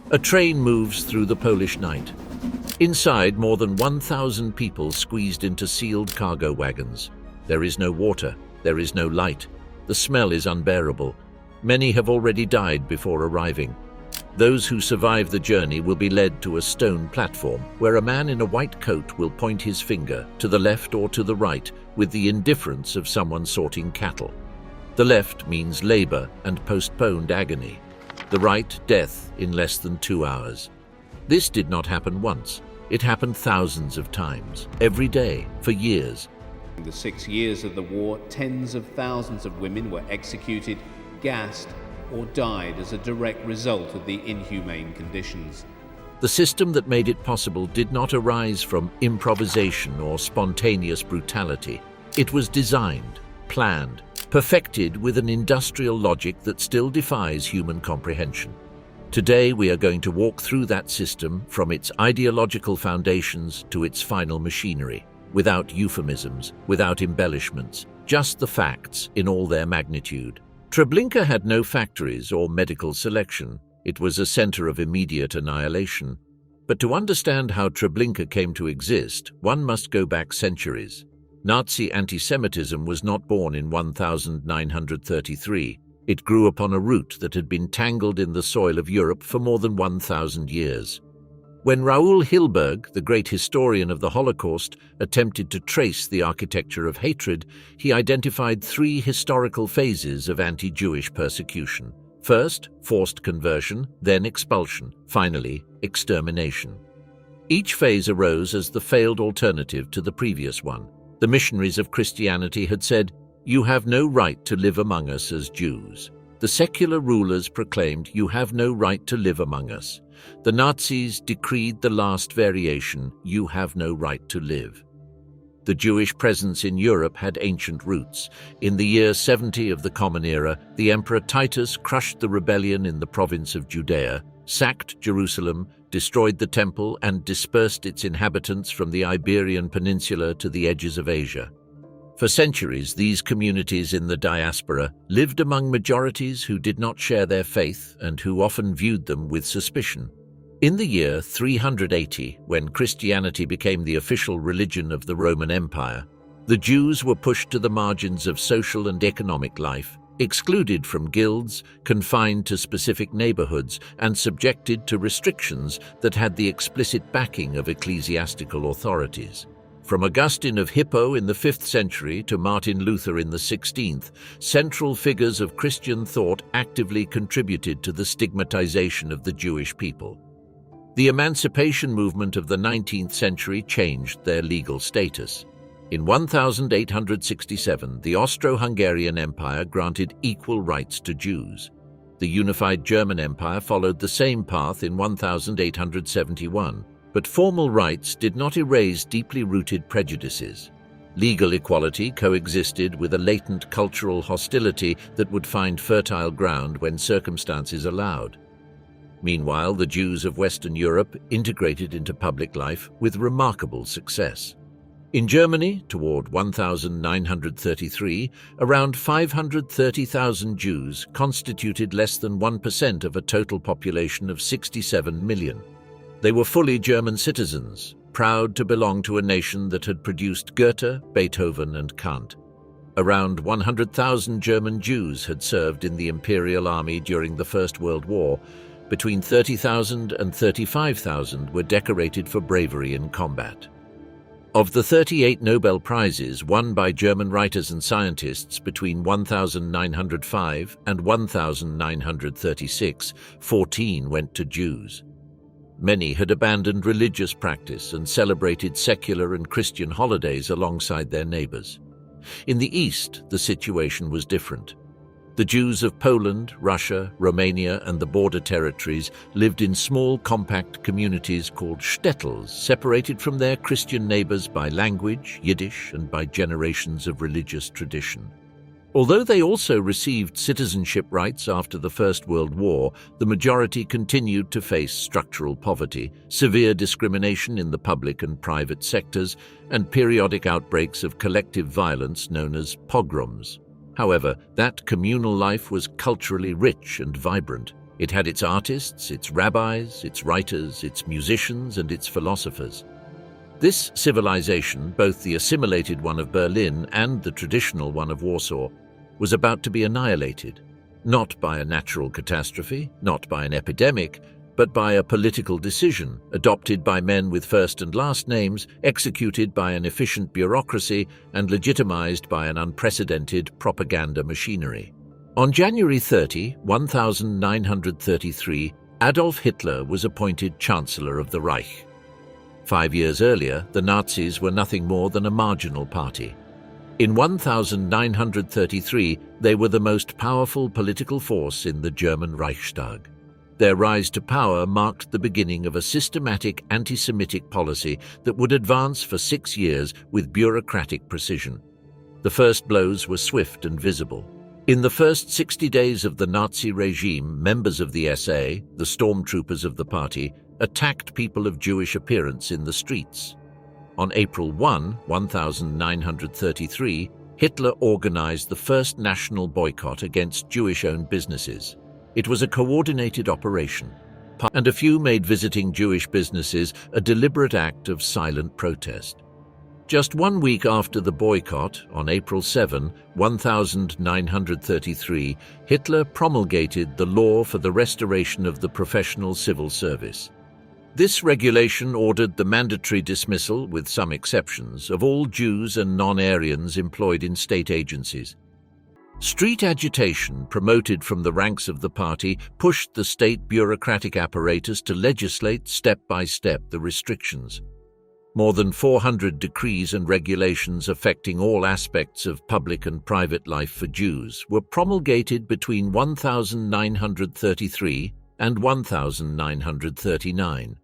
A train moves through the Polish night. Inside, more than 1,000 people squeezed into sealed cargo wagons. There is no water, there is no light. The smell is unbearable. Many have already died before arriving. Those who survive the journey will be led to a stone platform where a man in a white coat will point his finger to the left or to the right with the indifference of someone sorting cattle. The left means labor and postponed agony. The right, death in less than 2 hours. This did not happen once. It happened thousands of times, every day, for years. In the 6 years of the war, tens of thousands of women were executed, gassed, or died as a direct result of the inhumane conditions. The system that made it possible did not arise from improvisation or spontaneous brutality. It was designed, planned, perfected with an industrial logic that still defies human comprehension. Today we are going to walk through that system from its ideological foundations to its final machinery, without euphemisms, without embellishments, just the facts in all their magnitude. Treblinka had no factories or medical selection. It was a center of immediate annihilation. But to understand how Treblinka came to exist, one must go back centuries. Nazi anti-Semitism was not born in 1933. It grew upon a root that had been tangled in the soil of Europe for more than 1,000 years. When Raoul Hilberg, the great historian of the Holocaust, attempted to trace the architecture of hatred, he identified 3 historical phases of anti-Jewish persecution. First, forced conversion, then expulsion, finally, extermination. Each phase arose as the failed alternative to the previous one. The missionaries of Christianity had said, "You have no right to live among us as Jews." The secular rulers proclaimed, "You have no right to live among us." The Nazis decreed the last variation, "You have no right to live." The Jewish presence in Europe had ancient roots. In the year 70 of the Common Era, the Emperor Titus crushed the rebellion in the province of Judea, sacked Jerusalem, destroyed the temple, and dispersed its inhabitants from the Iberian Peninsula to the edges of Asia. For centuries, these communities in the diaspora lived among majorities who did not share their faith and who often viewed them with suspicion. In the year 380, when Christianity became the official religion of the Roman Empire, the Jews were pushed to the margins of social and economic life, excluded from guilds, confined to specific neighborhoods, and subjected to restrictions that had the explicit backing of ecclesiastical authorities. From Augustine of Hippo in the 5th century to Martin Luther in the 16th, central figures of Christian thought actively contributed to the stigmatization of the Jewish people. The emancipation movement of the 19th century changed their legal status. In 1867, the Austro-Hungarian Empire granted equal rights to Jews. The unified German Empire followed the same path in 1871. But formal rights did not erase deeply rooted prejudices. Legal equality coexisted with a latent cultural hostility that would find fertile ground when circumstances allowed. Meanwhile, the Jews of Western Europe integrated into public life with remarkable success. In Germany, toward 1933, around 530,000 Jews constituted less than 1% of a total population of 67 million. They were fully German citizens, proud to belong to a nation that had produced Goethe, Beethoven, and Kant. Around 100,000 German Jews had served in the Imperial Army during the First World War. Between 30,000 and 35,000 were decorated for bravery in combat. Of the 38 Nobel Prizes won by German writers and scientists between 1905 and 1936, 14 went to Jews. Many had abandoned religious practice and celebrated secular and Christian holidays alongside their neighbors. In the East, the situation was different. The Jews of Poland, Russia, Romania, and the border territories lived in small, compact communities called shtetls, separated from their Christian neighbors by language, Yiddish, and by generations of religious tradition. Although they also received citizenship rights after the First World War, the majority continued to face structural poverty, severe discrimination in the public and private sectors, and periodic outbreaks of collective violence known as pogroms. However, that communal life was culturally rich and vibrant. It had its artists, its rabbis, its writers, its musicians, and its philosophers. This civilization, both the assimilated one of Berlin and the traditional one of Warsaw, was about to be annihilated, not by a natural catastrophe, not by an epidemic, but by a political decision adopted by men with first and last names, executed by an efficient bureaucracy, and legitimized by an unprecedented propaganda machinery. On January 30, 1933, Adolf Hitler was appointed Chancellor of the Reich. 5 years earlier, the Nazis were nothing more than a marginal party. In 1933, they were the most powerful political force in the German Reichstag. Their rise to power marked the beginning of a systematic anti-Semitic policy that would advance for 6 years with bureaucratic precision. The first blows were swift and visible. In the first 60 days of the Nazi regime, members of the SA, the stormtroopers of the party, attacked people of Jewish appearance in the streets. On April 1, 1933, Hitler organized the first national boycott against Jewish-owned businesses. It was a coordinated operation, and a few made visiting Jewish businesses a deliberate act of silent protest. Just 1 week after the boycott, on April 7, 1933, Hitler promulgated the law for the restoration of the professional civil service. This regulation ordered the mandatory dismissal, with some exceptions, of all Jews and non-Aryans employed in state agencies. Street agitation promoted from the ranks of the party pushed the state bureaucratic apparatus to legislate step by step the restrictions. More than 400 decrees and regulations affecting all aspects of public and private life for Jews were promulgated between 1933 and 1939.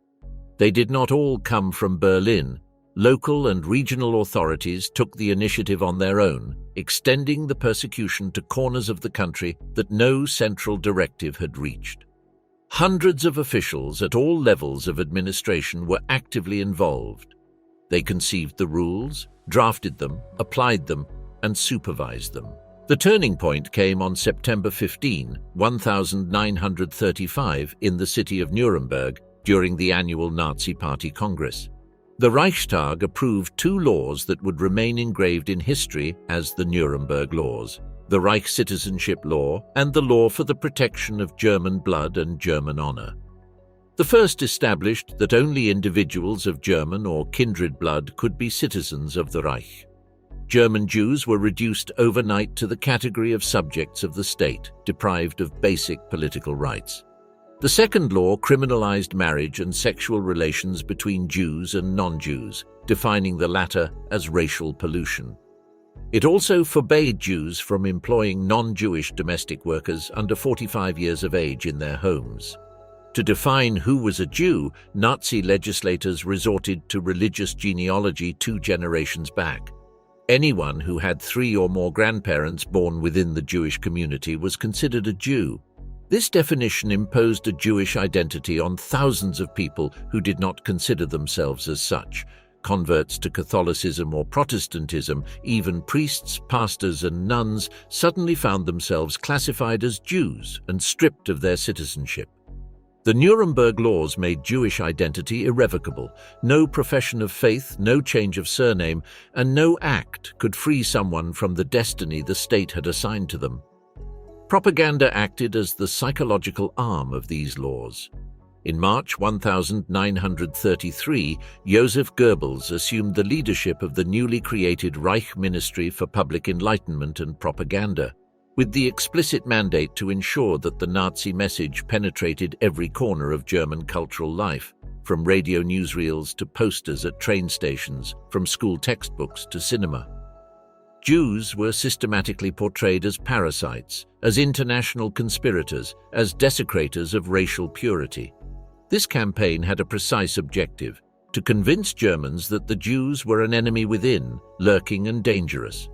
They did not all come from Berlin. Local and regional authorities took the initiative on their own, extending the persecution to corners of the country that no central directive had reached. Hundreds of officials at all levels of administration were actively involved. They conceived the rules, drafted them, applied them, and supervised them. The turning point came on September 15, 1935, in the city of Nuremberg during the annual Nazi Party Congress. The Reichstag approved 2 laws that would remain engraved in history as the Nuremberg Laws: the Reich Citizenship Law and the Law for the Protection of German Blood and German Honor. The first established that only individuals of German or kindred blood could be citizens of the Reich. German Jews were reduced overnight to the category of subjects of the state, deprived of basic political rights. The second law criminalized marriage and sexual relations between Jews and non-Jews, defining the latter as racial pollution. It also forbade Jews from employing non-Jewish domestic workers under 45 years of age in their homes. To define who was a Jew, Nazi legislators resorted to religious genealogy 2 generations back. Anyone who had 3 or more grandparents born within the Jewish community was considered a Jew. This definition imposed a Jewish identity on thousands of people who did not consider themselves as such. Converts to Catholicism or Protestantism, even priests, pastors, and nuns suddenly found themselves classified as Jews and stripped of their citizenship. The Nuremberg laws made Jewish identity irrevocable. No profession of faith, no change of surname, and no act could free someone from the destiny the state had assigned to them. Propaganda acted as the psychological arm of these laws. In March 1933, Joseph Goebbels assumed the leadership of the newly created Reich Ministry for Public Enlightenment and Propaganda, with the explicit mandate to ensure that the Nazi message penetrated every corner of German cultural life, from radio newsreels to posters at train stations, from school textbooks to cinema. Jews were systematically portrayed as parasites, as international conspirators, as desecrators of racial purity. This campaign had a precise objective: to convince Germans that the Jews were an enemy within, lurking and dangerous.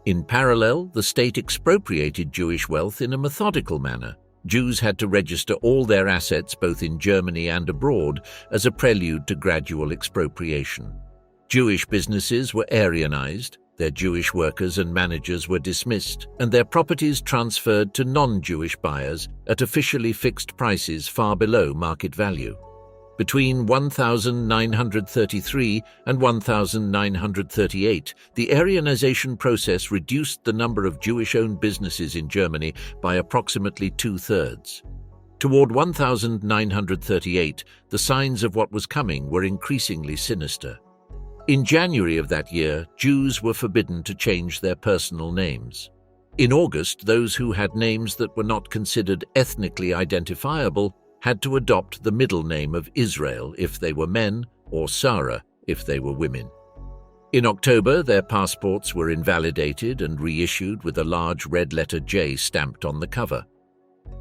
In parallel, the state expropriated Jewish wealth in a methodical manner. Jews had to register all their assets both in Germany and abroad as a prelude to gradual expropriation. Jewish businesses were Aryanized. Their Jewish workers and managers were dismissed, and their properties transferred to non-Jewish buyers at officially fixed prices far below market value. Between 1933 and 1938, the Aryanization process reduced the number of Jewish-owned businesses in Germany by approximately two-thirds. Toward 1938, the signs of what was coming were increasingly sinister. In January of that year, Jews were forbidden to change their personal names. In August, those who had names that were not considered ethnically identifiable had to adopt the middle name of Israel if they were men, or Sarah if they were women. In October, their passports were invalidated and reissued with a large red-letter J stamped on the cover.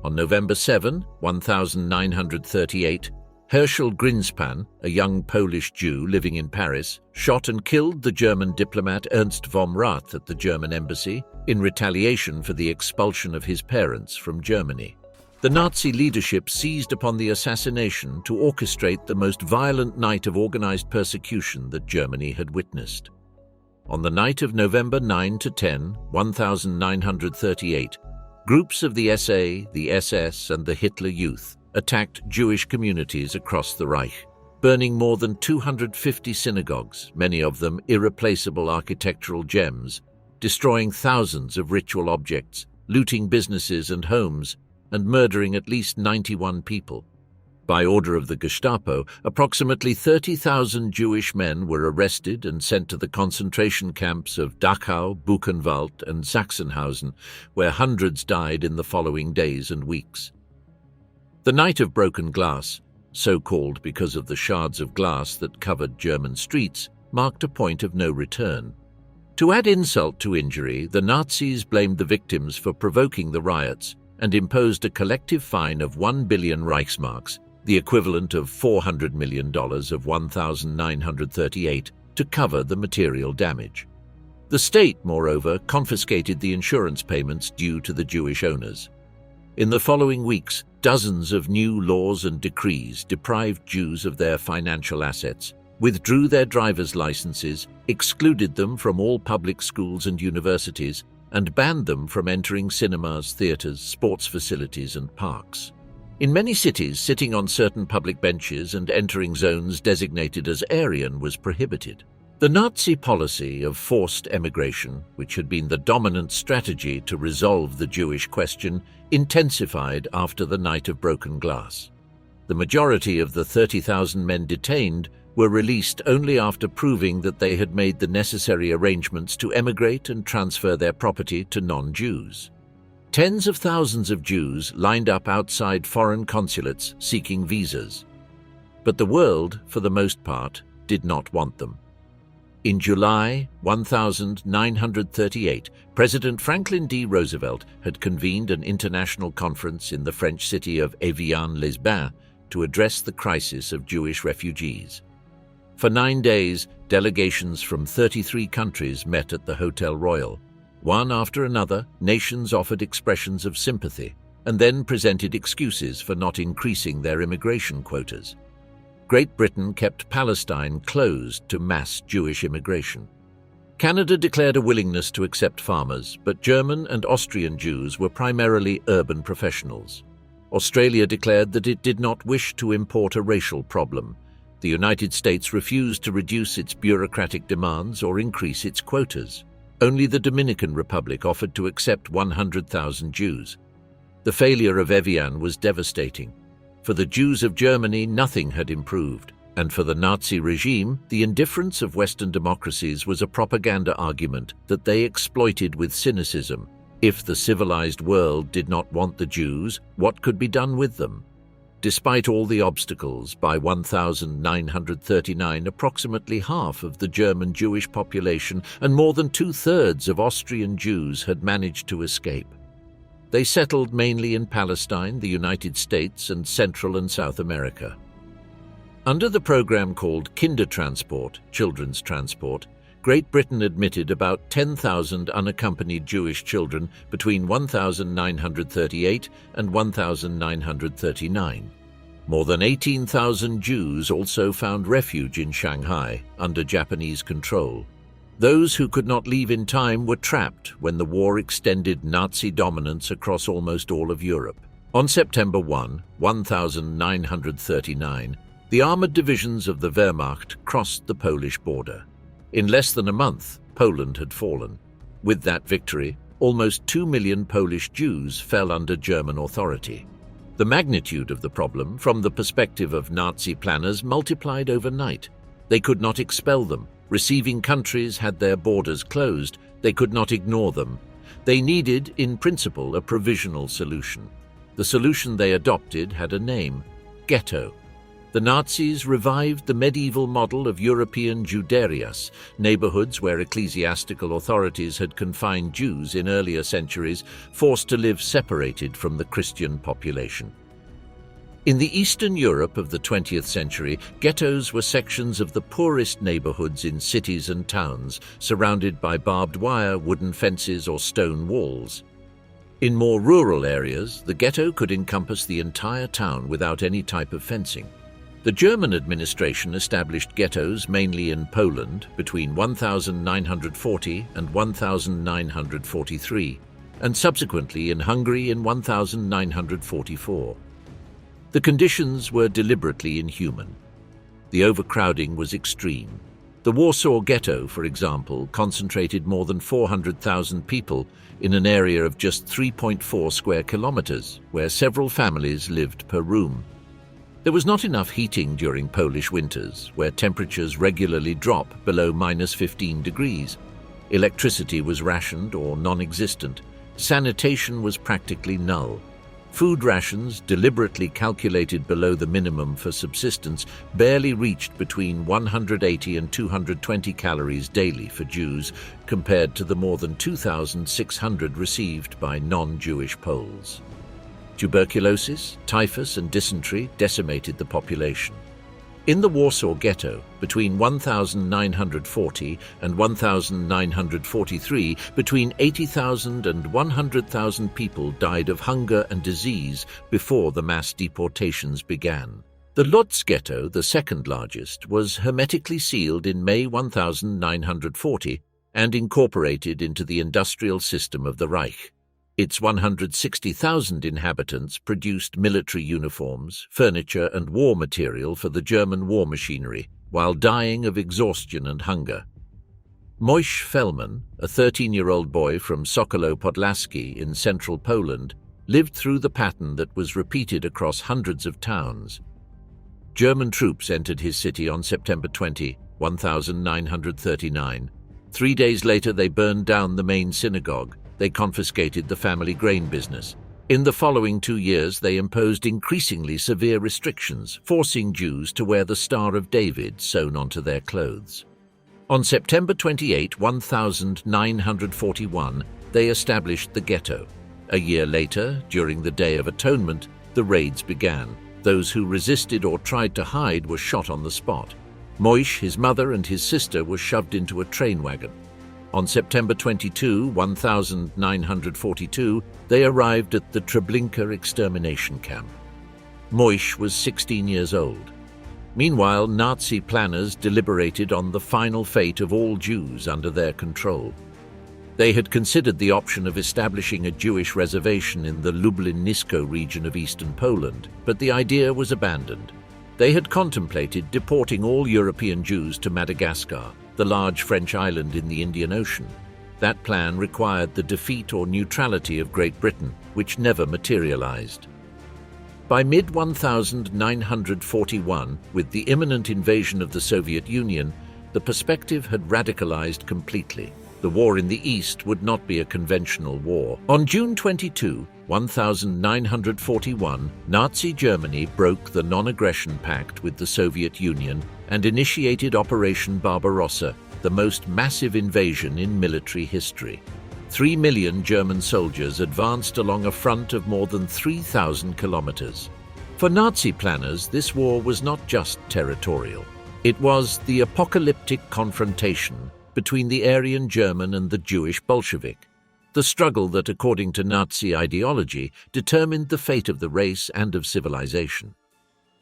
On November 7, 1938, Herschel Greenspan, a young Polish Jew living in Paris, shot and killed the German diplomat Ernst vom Rath at the German embassy in retaliation for the expulsion of his parents from Germany. The Nazi leadership seized upon the assassination to orchestrate the most violent night of organized persecution that Germany had witnessed. On the night of November 9–10, 1938, groups of the SA, the SS, and the Hitler Youth attacked Jewish communities across the Reich, burning more than 250 synagogues, many of them irreplaceable architectural gems, destroying thousands of ritual objects, looting businesses and homes, and murdering at least 91 people. By order of the Gestapo, approximately 30,000 Jewish men were arrested and sent to the concentration camps of Dachau, Buchenwald, and Sachsenhausen, where hundreds died in the following days and weeks. The Night of Broken Glass, so called because of the shards of glass that covered German streets, marked a point of no return. To add insult to injury, the Nazis blamed the victims for provoking the riots and imposed a collective fine of 1 billion Reichsmarks, the equivalent of $400 million of 1938, to cover the material damage. The state, moreover, confiscated the insurance payments due to the Jewish owners. In the following weeks, dozens of new laws and decrees deprived Jews of their financial assets, withdrew their driver's licenses, excluded them from all public schools and universities, and banned them from entering cinemas, theaters, sports facilities, and parks. In many cities, sitting on certain public benches and entering zones designated as Aryan was prohibited. The Nazi policy of forced emigration, which had been the dominant strategy to resolve the Jewish question, intensified after the Night of Broken Glass. The majority of the 30,000 men detained were released only after proving that they had made the necessary arrangements to emigrate and transfer their property to non-Jews. Tens of thousands of Jews lined up outside foreign consulates seeking visas. But the world, for the most part, did not want them. In July 1938, President Franklin D. Roosevelt had convened an international conference in the French city of Évian-les-Bains to address the crisis of Jewish refugees. For 9 days, delegations from 33 countries met at the Hotel Royal. One after another, nations offered expressions of sympathy and then presented excuses for not increasing their immigration quotas. Great Britain kept Palestine closed to mass Jewish immigration. Canada declared a willingness to accept farmers, but German and Austrian Jews were primarily urban professionals. Australia declared that it did not wish to import a racial problem. The United States refused to reduce its bureaucratic demands or increase its quotas. Only the Dominican Republic offered to accept 100,000 Jews. The failure of Evian was devastating. For the Jews of Germany, nothing had improved, and for the Nazi regime, the indifference of Western democracies was a propaganda argument that they exploited with cynicism. If the civilized world did not want the Jews, what could be done with them? Despite all the obstacles, by 1939, approximately half of the German Jewish population and more than two-thirds of Austrian Jews had managed to escape. They settled mainly in Palestine, the United States, and Central and South America. Under the program called Kindertransport, Children's Transport, Great Britain admitted about 10,000 unaccompanied Jewish children between 1938 and 1939. More than 18,000 Jews also found refuge in Shanghai under Japanese control. Those who could not leave in time were trapped when the war extended Nazi dominance across almost all of Europe. On September 1, 1939, the armored divisions of the Wehrmacht crossed the Polish border. In less than a month, Poland had fallen. With that victory, almost 2 million Polish Jews fell under German authority. The magnitude of the problem, from the perspective of Nazi planners, multiplied overnight. They could not expel them. Receiving countries had their borders closed. They could not ignore them. They needed, in principle, a provisional solution. The solution they adopted had a name: ghetto. The Nazis revived the medieval model of European Juderias, neighborhoods where ecclesiastical authorities had confined Jews in earlier centuries, forced to live separated from the Christian population. In the Eastern Europe of the 20th century, ghettos were sections of the poorest neighborhoods in cities and towns, surrounded by barbed wire, wooden fences, or stone walls. In more rural areas, the ghetto could encompass the entire town without any type of fencing. The German administration established ghettos mainly in Poland between 1940 and 1943, and subsequently in Hungary in 1944. The conditions were deliberately inhuman. The overcrowding was extreme. The Warsaw Ghetto, for example, concentrated more than 400,000 people in an area of just 3.4 square kilometers, where several families lived per room. There was not enough heating during Polish winters, where temperatures regularly drop below -15 degrees. Electricity was rationed or non-existent. Sanitation was practically null. Food rations, deliberately calculated below the minimum for subsistence, barely reached between 180 and 220 calories daily for Jews, compared to the more than 2,600 received by non-Jewish Poles. Tuberculosis, typhus, and dysentery decimated the population. In the Warsaw Ghetto, between 1940 and 1943, between 80,000 and 100,000 people died of hunger and disease before the mass deportations began. The Lodz Ghetto, the second largest, was hermetically sealed in May 1940 and incorporated into the industrial system of the Reich. Its 160,000 inhabitants produced military uniforms, furniture, and war material for the German war machinery, while dying of exhaustion and hunger. Moish Fellman, a 13-year-old boy from Sokolo Podlaski in central Poland, lived through the pattern that was repeated across hundreds of towns. German troops entered his city on September 20, 1939. 3 days later, they burned down the main synagogue. They confiscated the family grain business. In the following 2 years, they imposed increasingly severe restrictions, forcing Jews to wear the Star of David sewn onto their clothes. On September 28, 1941, they established the ghetto. A year later, during the Day of Atonement, the raids began. Those who resisted or tried to hide were shot on the spot. Moish, his mother, and his sister were shoved into a train wagon. On September 22, 1942, they arrived at the Treblinka extermination camp. Moish was 16 years old. Meanwhile, Nazi planners deliberated on the final fate of all Jews under their control. They had considered the option of establishing a Jewish reservation in the Lublin-Nisko region of eastern Poland, but the idea was abandoned. They had contemplated deporting all European Jews to Madagascar, the large French island in the Indian Ocean. That plan required the defeat or neutrality of Great Britain, which never materialized. By mid-1941, with the imminent invasion of the Soviet Union, the perspective had radicalized completely. The war in the East would not be a conventional war. On June 22, 1941, Nazi Germany broke the Non-Aggression Pact with the Soviet Union and initiated Operation Barbarossa, the most massive invasion in military history. 3 million German soldiers advanced along a front of more than 3,000 kilometers. For Nazi planners, this war was not just territorial. It was the apocalyptic confrontation between the Aryan German and the Jewish Bolshevik, the struggle that, according to Nazi ideology, determined the fate of the race and of civilization.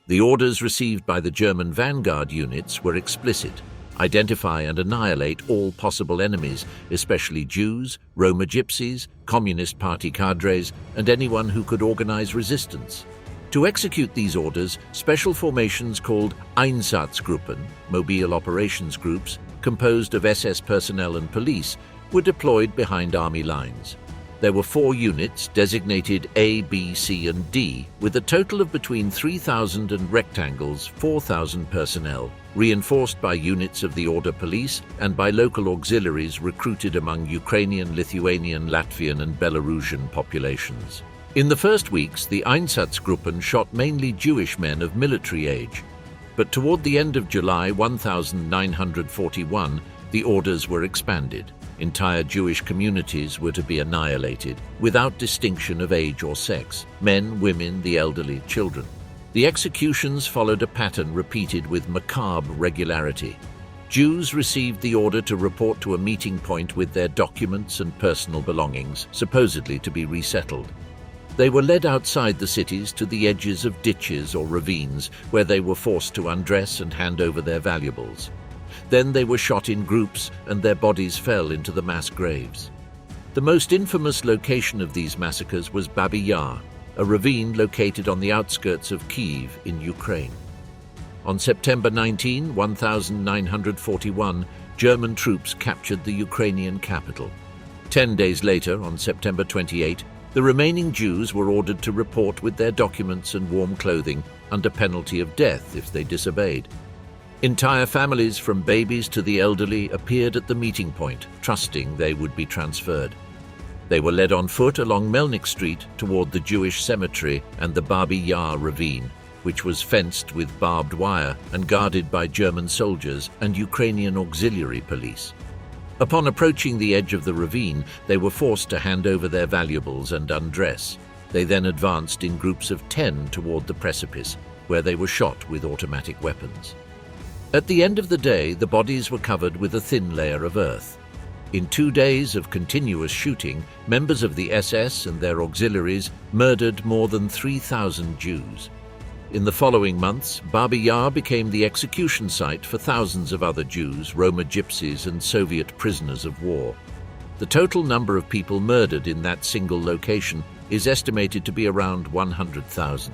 The orders received by the German vanguard units were explicit: identify and annihilate all possible enemies, especially Jews, Roma gypsies, Communist Party cadres, and anyone who could organize resistance. To execute these orders, special formations called Einsatzgruppen, mobile operations groups, composed of SS personnel and police, were deployed behind army lines. There were 4 units designated A, B, C, and D, with a total of between 3,000 and rectangles 4,000 personnel, reinforced by units of the Order Police and by local auxiliaries recruited among Ukrainian, Lithuanian, Latvian, and Belarusian populations. In the first weeks, the Einsatzgruppen shot mainly Jewish men of military age, but toward the end of July 1941, the orders were expanded. Entire Jewish communities were to be annihilated, without distinction of age or sex, men, women, the elderly, children. The executions followed a pattern repeated with macabre regularity. Jews received the order to report to a meeting point with their documents and personal belongings, supposedly to be resettled. They were led outside the cities to the edges of ditches or ravines, where they were forced to undress and hand over their valuables. Then they were shot in groups and their bodies fell into the mass graves. The most infamous location of these massacres was Babi Yar, a ravine located on the outskirts of Kyiv in Ukraine. On September 19, 1941, German troops captured the Ukrainian capital. 10 days later, on September 28, the remaining Jews were ordered to report with their documents and warm clothing under penalty of death if they disobeyed. Entire families, from babies to the elderly, appeared at the meeting point, trusting they would be transferred. They were led on foot along Melnik Street toward the Jewish cemetery and the Babi Yar ravine, which was fenced with barbed wire and guarded by German soldiers and Ukrainian auxiliary police. Upon approaching the edge of the ravine, they were forced to hand over their valuables and undress. They then advanced in groups of 10 toward the precipice, where they were shot with automatic weapons. At the end of the day, the bodies were covered with a thin layer of earth. In 2 days of continuous shooting, members of the SS and their auxiliaries murdered more than 3,000 Jews. In the following months, Babi Yar became the execution site for thousands of other Jews, Roma gypsies, and Soviet prisoners of war. The total number of people murdered in that single location is estimated to be around 100,000.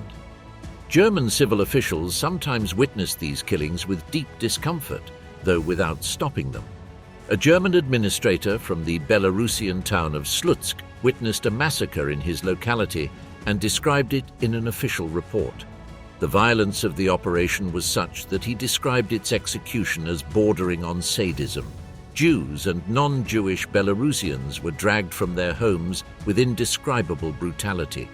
German civil officials sometimes witnessed these killings with deep discomfort, though without stopping them. A German administrator from the Belarusian town of Slutsk witnessed a massacre in his locality and described it in an official report. The violence of the operation was such that he described its execution as bordering on sadism. Jews and non-Jewish Belarusians were dragged from their homes with indescribable brutality.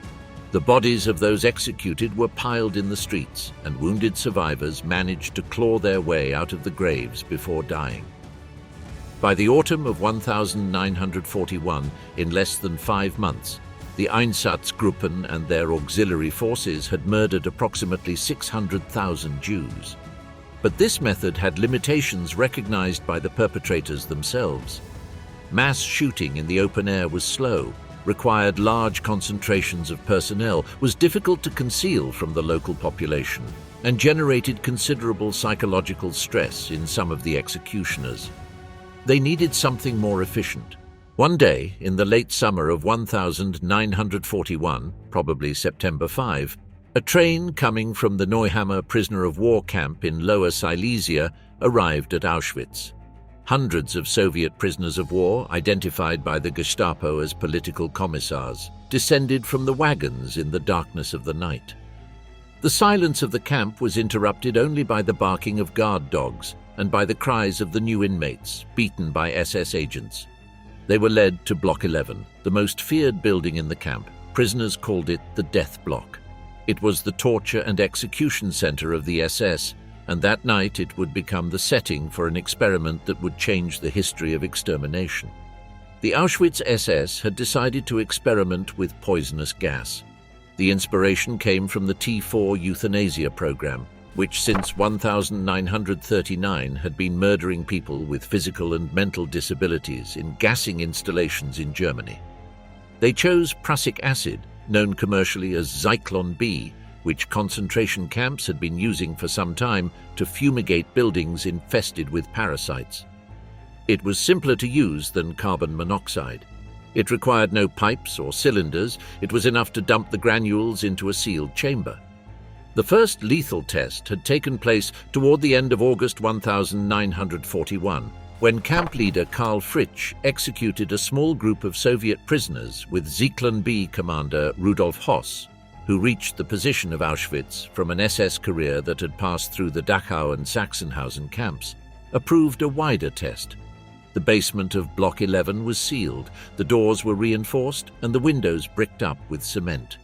The bodies of those executed were piled in the streets, and wounded survivors managed to claw their way out of the graves before dying. By the autumn of 1941, in less than 5 months, the Einsatzgruppen and their auxiliary forces had murdered approximately 600,000 Jews. But this method had limitations recognized by the perpetrators themselves. Mass shooting in the open air was slow, required large concentrations of personnel, was difficult to conceal from the local population, and generated considerable psychological stress in some of the executioners. They needed something more efficient. One day, in the late summer of 1941, probably September 5, a train coming from the Neuhammer prisoner of war camp in Lower Silesia arrived at Auschwitz. Hundreds of Soviet prisoners of war, identified by the Gestapo as political commissars, descended from the wagons in the darkness of the night. The silence of the camp was interrupted only by the barking of guard dogs and by the cries of the new inmates, beaten by SS agents. They were led to Block 11, the most feared building in the camp. Prisoners called it the Death Block. It was the torture and execution center of the SS, and that night it would become the setting for an experiment that would change the history of extermination. The Auschwitz SS had decided to experiment with poisonous gas. The inspiration came from the T4 euthanasia program, which since 1939 had been murdering people with physical and mental disabilities in gassing installations in Germany. They chose prussic acid, known commercially as Zyklon B, which concentration camps had been using for some time to fumigate buildings infested with parasites. It was simpler to use than carbon monoxide. It required no pipes or cylinders. It was enough to dump the granules into a sealed chamber. The first lethal test had taken place toward the end of August 1941, when camp leader Karl Fritsch executed a small group of Soviet prisoners with Zyklon B commander Rudolf Höss, who reached the position of Auschwitz from an SS career that had passed through the Dachau and Sachsenhausen camps, approved a wider test. The basement of Block 11 was sealed, the doors were reinforced, and the windows bricked up with cement.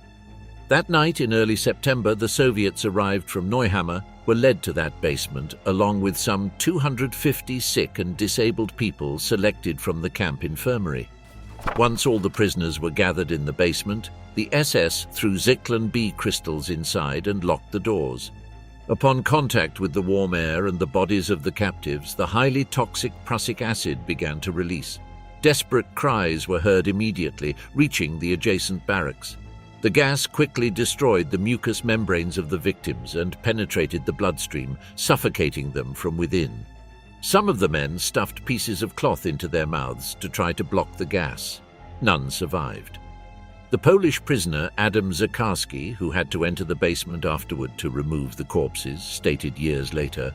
That night in early September, the Soviets arrived from Neuhammer, were led to that basement, along with some 250 sick and disabled people selected from the camp infirmary. Once all the prisoners were gathered in the basement, the SS threw Zyklon B crystals inside and locked the doors. Upon contact with the warm air and the bodies of the captives, the highly toxic prussic acid began to release. Desperate cries were heard immediately, reaching the adjacent barracks. The gas quickly destroyed the mucous membranes of the victims and penetrated the bloodstream, suffocating them from within. Some of the men stuffed pieces of cloth into their mouths to try to block the gas. None survived. The Polish prisoner Adam Zakarski, who had to enter the basement afterward to remove the corpses, stated years later,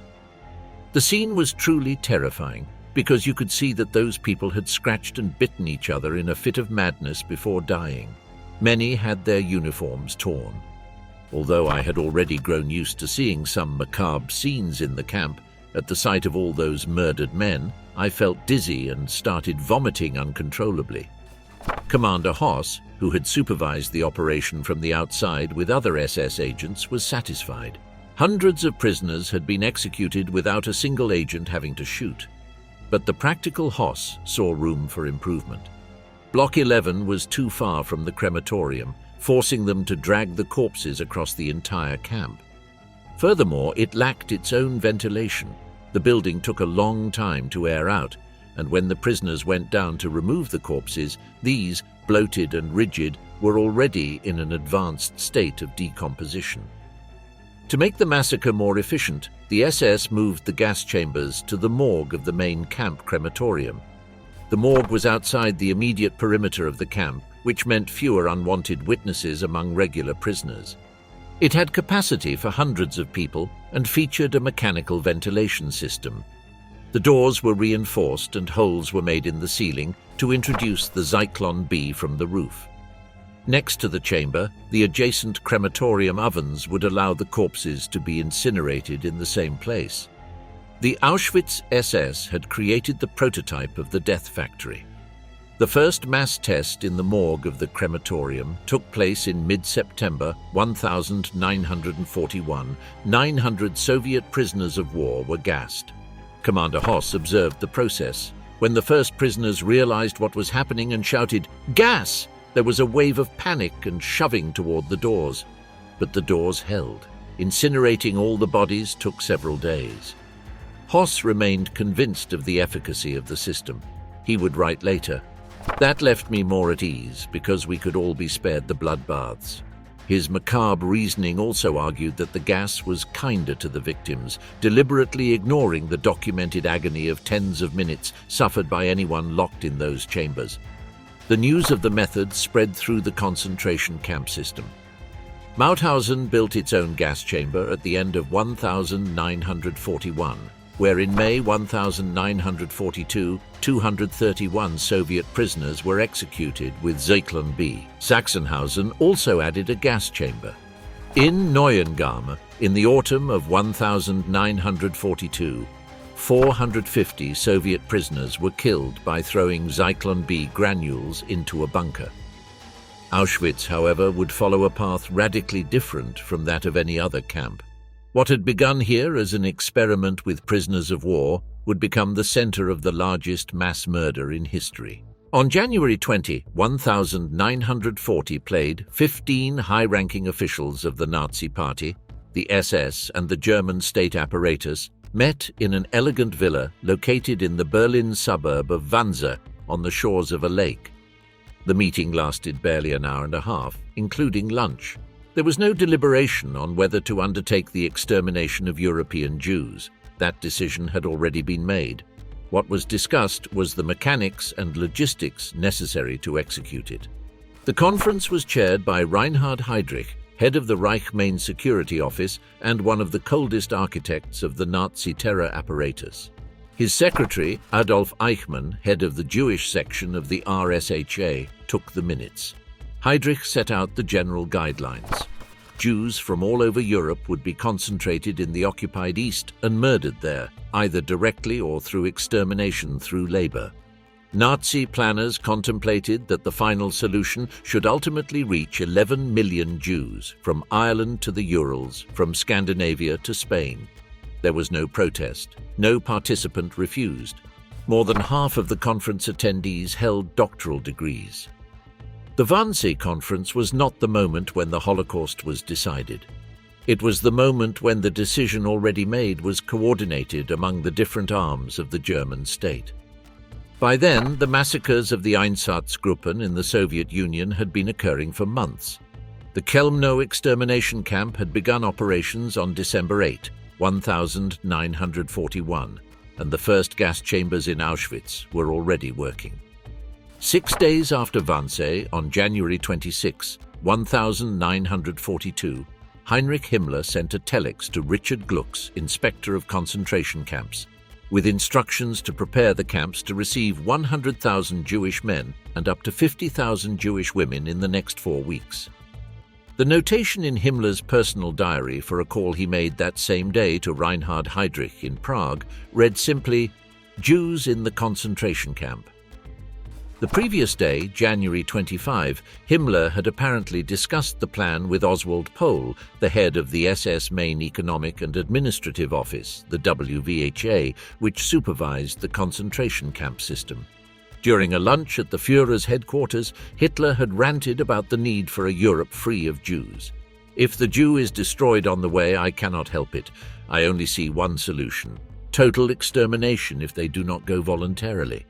"The scene was truly terrifying, because you could see that those people had scratched and bitten each other in a fit of madness before dying. Many had their uniforms torn. Although I had already grown used to seeing some macabre scenes in the camp, at the sight of all those murdered men, I felt dizzy and started vomiting uncontrollably." Commander Höss, who had supervised the operation from the outside with other SS agents, was satisfied. Hundreds of prisoners had been executed without a single agent having to shoot. But the practical Höss saw room for improvement. Block 11 was too far from the crematorium, forcing them to drag the corpses across the entire camp. Furthermore, it lacked its own ventilation. The building took a long time to air out, and when the prisoners went down to remove the corpses, these, bloated and rigid, were already in an advanced state of decomposition. To make the massacre more efficient, the SS moved the gas chambers to the morgue of the main camp crematorium. The morgue was outside the immediate perimeter of the camp, which meant fewer unwanted witnesses among regular prisoners. It had capacity for hundreds of people and featured a mechanical ventilation system. The doors were reinforced and holes were made in the ceiling to introduce the Zyklon B from the roof. Next to the chamber, the adjacent crematorium ovens would allow the corpses to be incinerated in the same place. The Auschwitz SS had created the prototype of the death factory. The first mass test in the morgue of the crematorium took place in mid-September 1941. 900 Soviet prisoners of war were gassed. Commander Höss observed the process. When the first prisoners realized what was happening and shouted, "Gas!" there was a wave of panic and shoving toward the doors. But the doors held. Incinerating all the bodies took several days. Höss remained convinced of the efficacy of the system. He would write later, "That left me more at ease because we could all be spared the bloodbaths." His macabre reasoning also argued that the gas was kinder to the victims, deliberately ignoring the documented agony of tens of minutes suffered by anyone locked in those chambers. The news of the method spread through the concentration camp system. Mauthausen built its own gas chamber at the end of 1941, where in May 1942, 231 Soviet prisoners were executed with Zyklon B. Sachsenhausen also added a gas chamber. In Neuengamme, in the autumn of 1942, 450 Soviet prisoners were killed by throwing Zyklon B granules into a bunker. Auschwitz, however, would follow a path radically different from that of any other camp. What had begun here as an experiment with prisoners of war would become the center of the largest mass murder in history. On January 20, 1940 played 15 high-ranking officials of the Nazi Party, the SS and the German state apparatus met in an elegant villa located in the Berlin suburb of Wannsee on the shores of a lake. The meeting lasted barely an hour and a half, including lunch. There was no deliberation on whether to undertake the extermination of European Jews. That decision had already been made. What was discussed was the mechanics and logistics necessary to execute it. The conference was chaired by Reinhard Heydrich, head of the Reich Main Security Office and one of the coldest architects of the Nazi terror apparatus. His secretary, Adolf Eichmann, head of the Jewish section of the RSHA, took the minutes. Heydrich set out the general guidelines. Jews from all over Europe would be concentrated in the occupied East and murdered there, either directly or through extermination through labor. Nazi planners contemplated that the final solution should ultimately reach 11 million Jews, from Ireland to the Urals, from Scandinavia to Spain. There was no protest. No participant refused. More than half of the conference attendees held doctoral degrees. The Wannsee Conference was not the moment when the Holocaust was decided. It was the moment when the decision already made was coordinated among the different arms of the German state. By then, the massacres of the Einsatzgruppen in the Soviet Union had been occurring for months. The Chelmnau extermination camp had begun operations on December 8, 1941, and the first gas chambers in Auschwitz were already working. 6 days after Wannsee, on January 26, 1942, Heinrich Himmler sent a telex to Richard Gluck's, inspector of concentration camps, with instructions to prepare the camps to receive 100,000 Jewish men and up to 50,000 Jewish women in the next 4 weeks. The notation in Himmler's personal diary for a call he made that same day to Reinhard Heydrich in Prague read simply, "Jews in the concentration camp." The previous day, January 25, Himmler had apparently discussed the plan with Oswald Pohl, the head of the SS Main Economic and Administrative Office, the WVHA, which supervised the concentration camp system. During a lunch at the Führer's headquarters, Hitler had ranted about the need for a Europe free of Jews. "If the Jew is destroyed on the way, I cannot help it. I only see one solution: total extermination if they do not go voluntarily."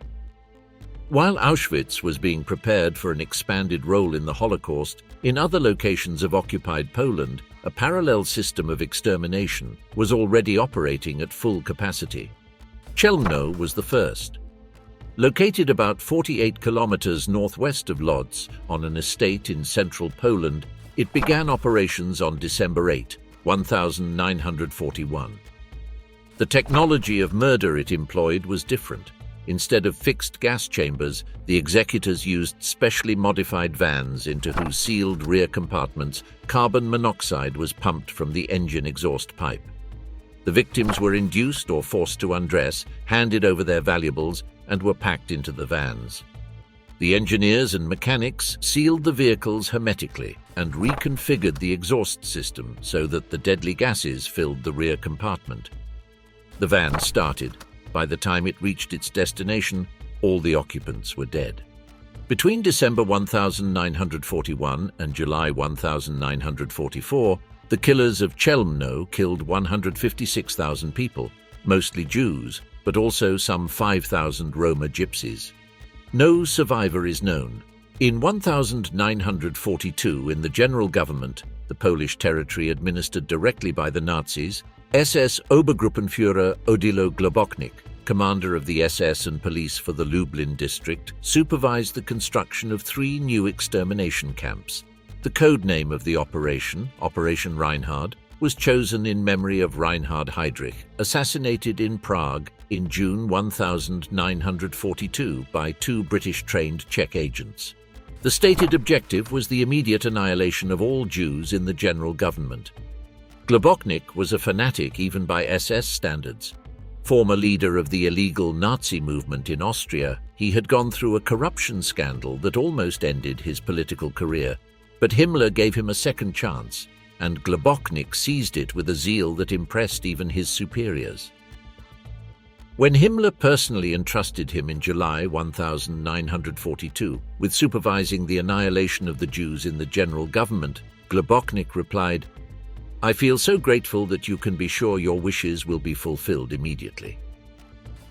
While Auschwitz was being prepared for an expanded role in the Holocaust, in other locations of occupied Poland, a parallel system of extermination was already operating at full capacity. Chelmnau was the first. Located about 48 kilometers northwest of Lodz, on an estate in central Poland, it began operations on December 8, 1941. The technology of murder it employed was different. Instead of fixed gas chambers, the executors used specially modified vans into whose sealed rear compartments carbon monoxide was pumped from the engine exhaust pipe. The victims were induced or forced to undress, handed over their valuables, and were packed into the vans. The engineers and mechanics sealed the vehicles hermetically and reconfigured the exhaust system so that the deadly gases filled the rear compartment. The van started. By the time it reached its destination, all the occupants were dead. Between December 1941 and July 1944, the killers of Chelmnau killed 156,000 people, mostly Jews, but also some 5,000 Roma gypsies. No survivor is known. In 1942, in the general government, the Polish territory administered directly by the Nazis, SS Obergruppenführer Odilo Globoknik, commander of the SS and police for the Lublin district, supervised the construction of 3 new extermination camps. The code name of the operation, Operation Reinhard, was chosen in memory of Reinhard Heydrich, assassinated in Prague in June 1942 by 2 British-trained Czech agents. The stated objective was the immediate annihilation of all Jews in the general government. Globoknik was a fanatic even by SS standards. Former leader of the illegal Nazi movement in Austria, he had gone through a corruption scandal that almost ended his political career. But Himmler gave him a second chance, and Globoknik seized it with a zeal that impressed even his superiors. When Himmler personally entrusted him in July 1942 with supervising the annihilation of the Jews in the general government, Globoknik replied, "I feel so grateful that you can be sure your wishes will be fulfilled immediately."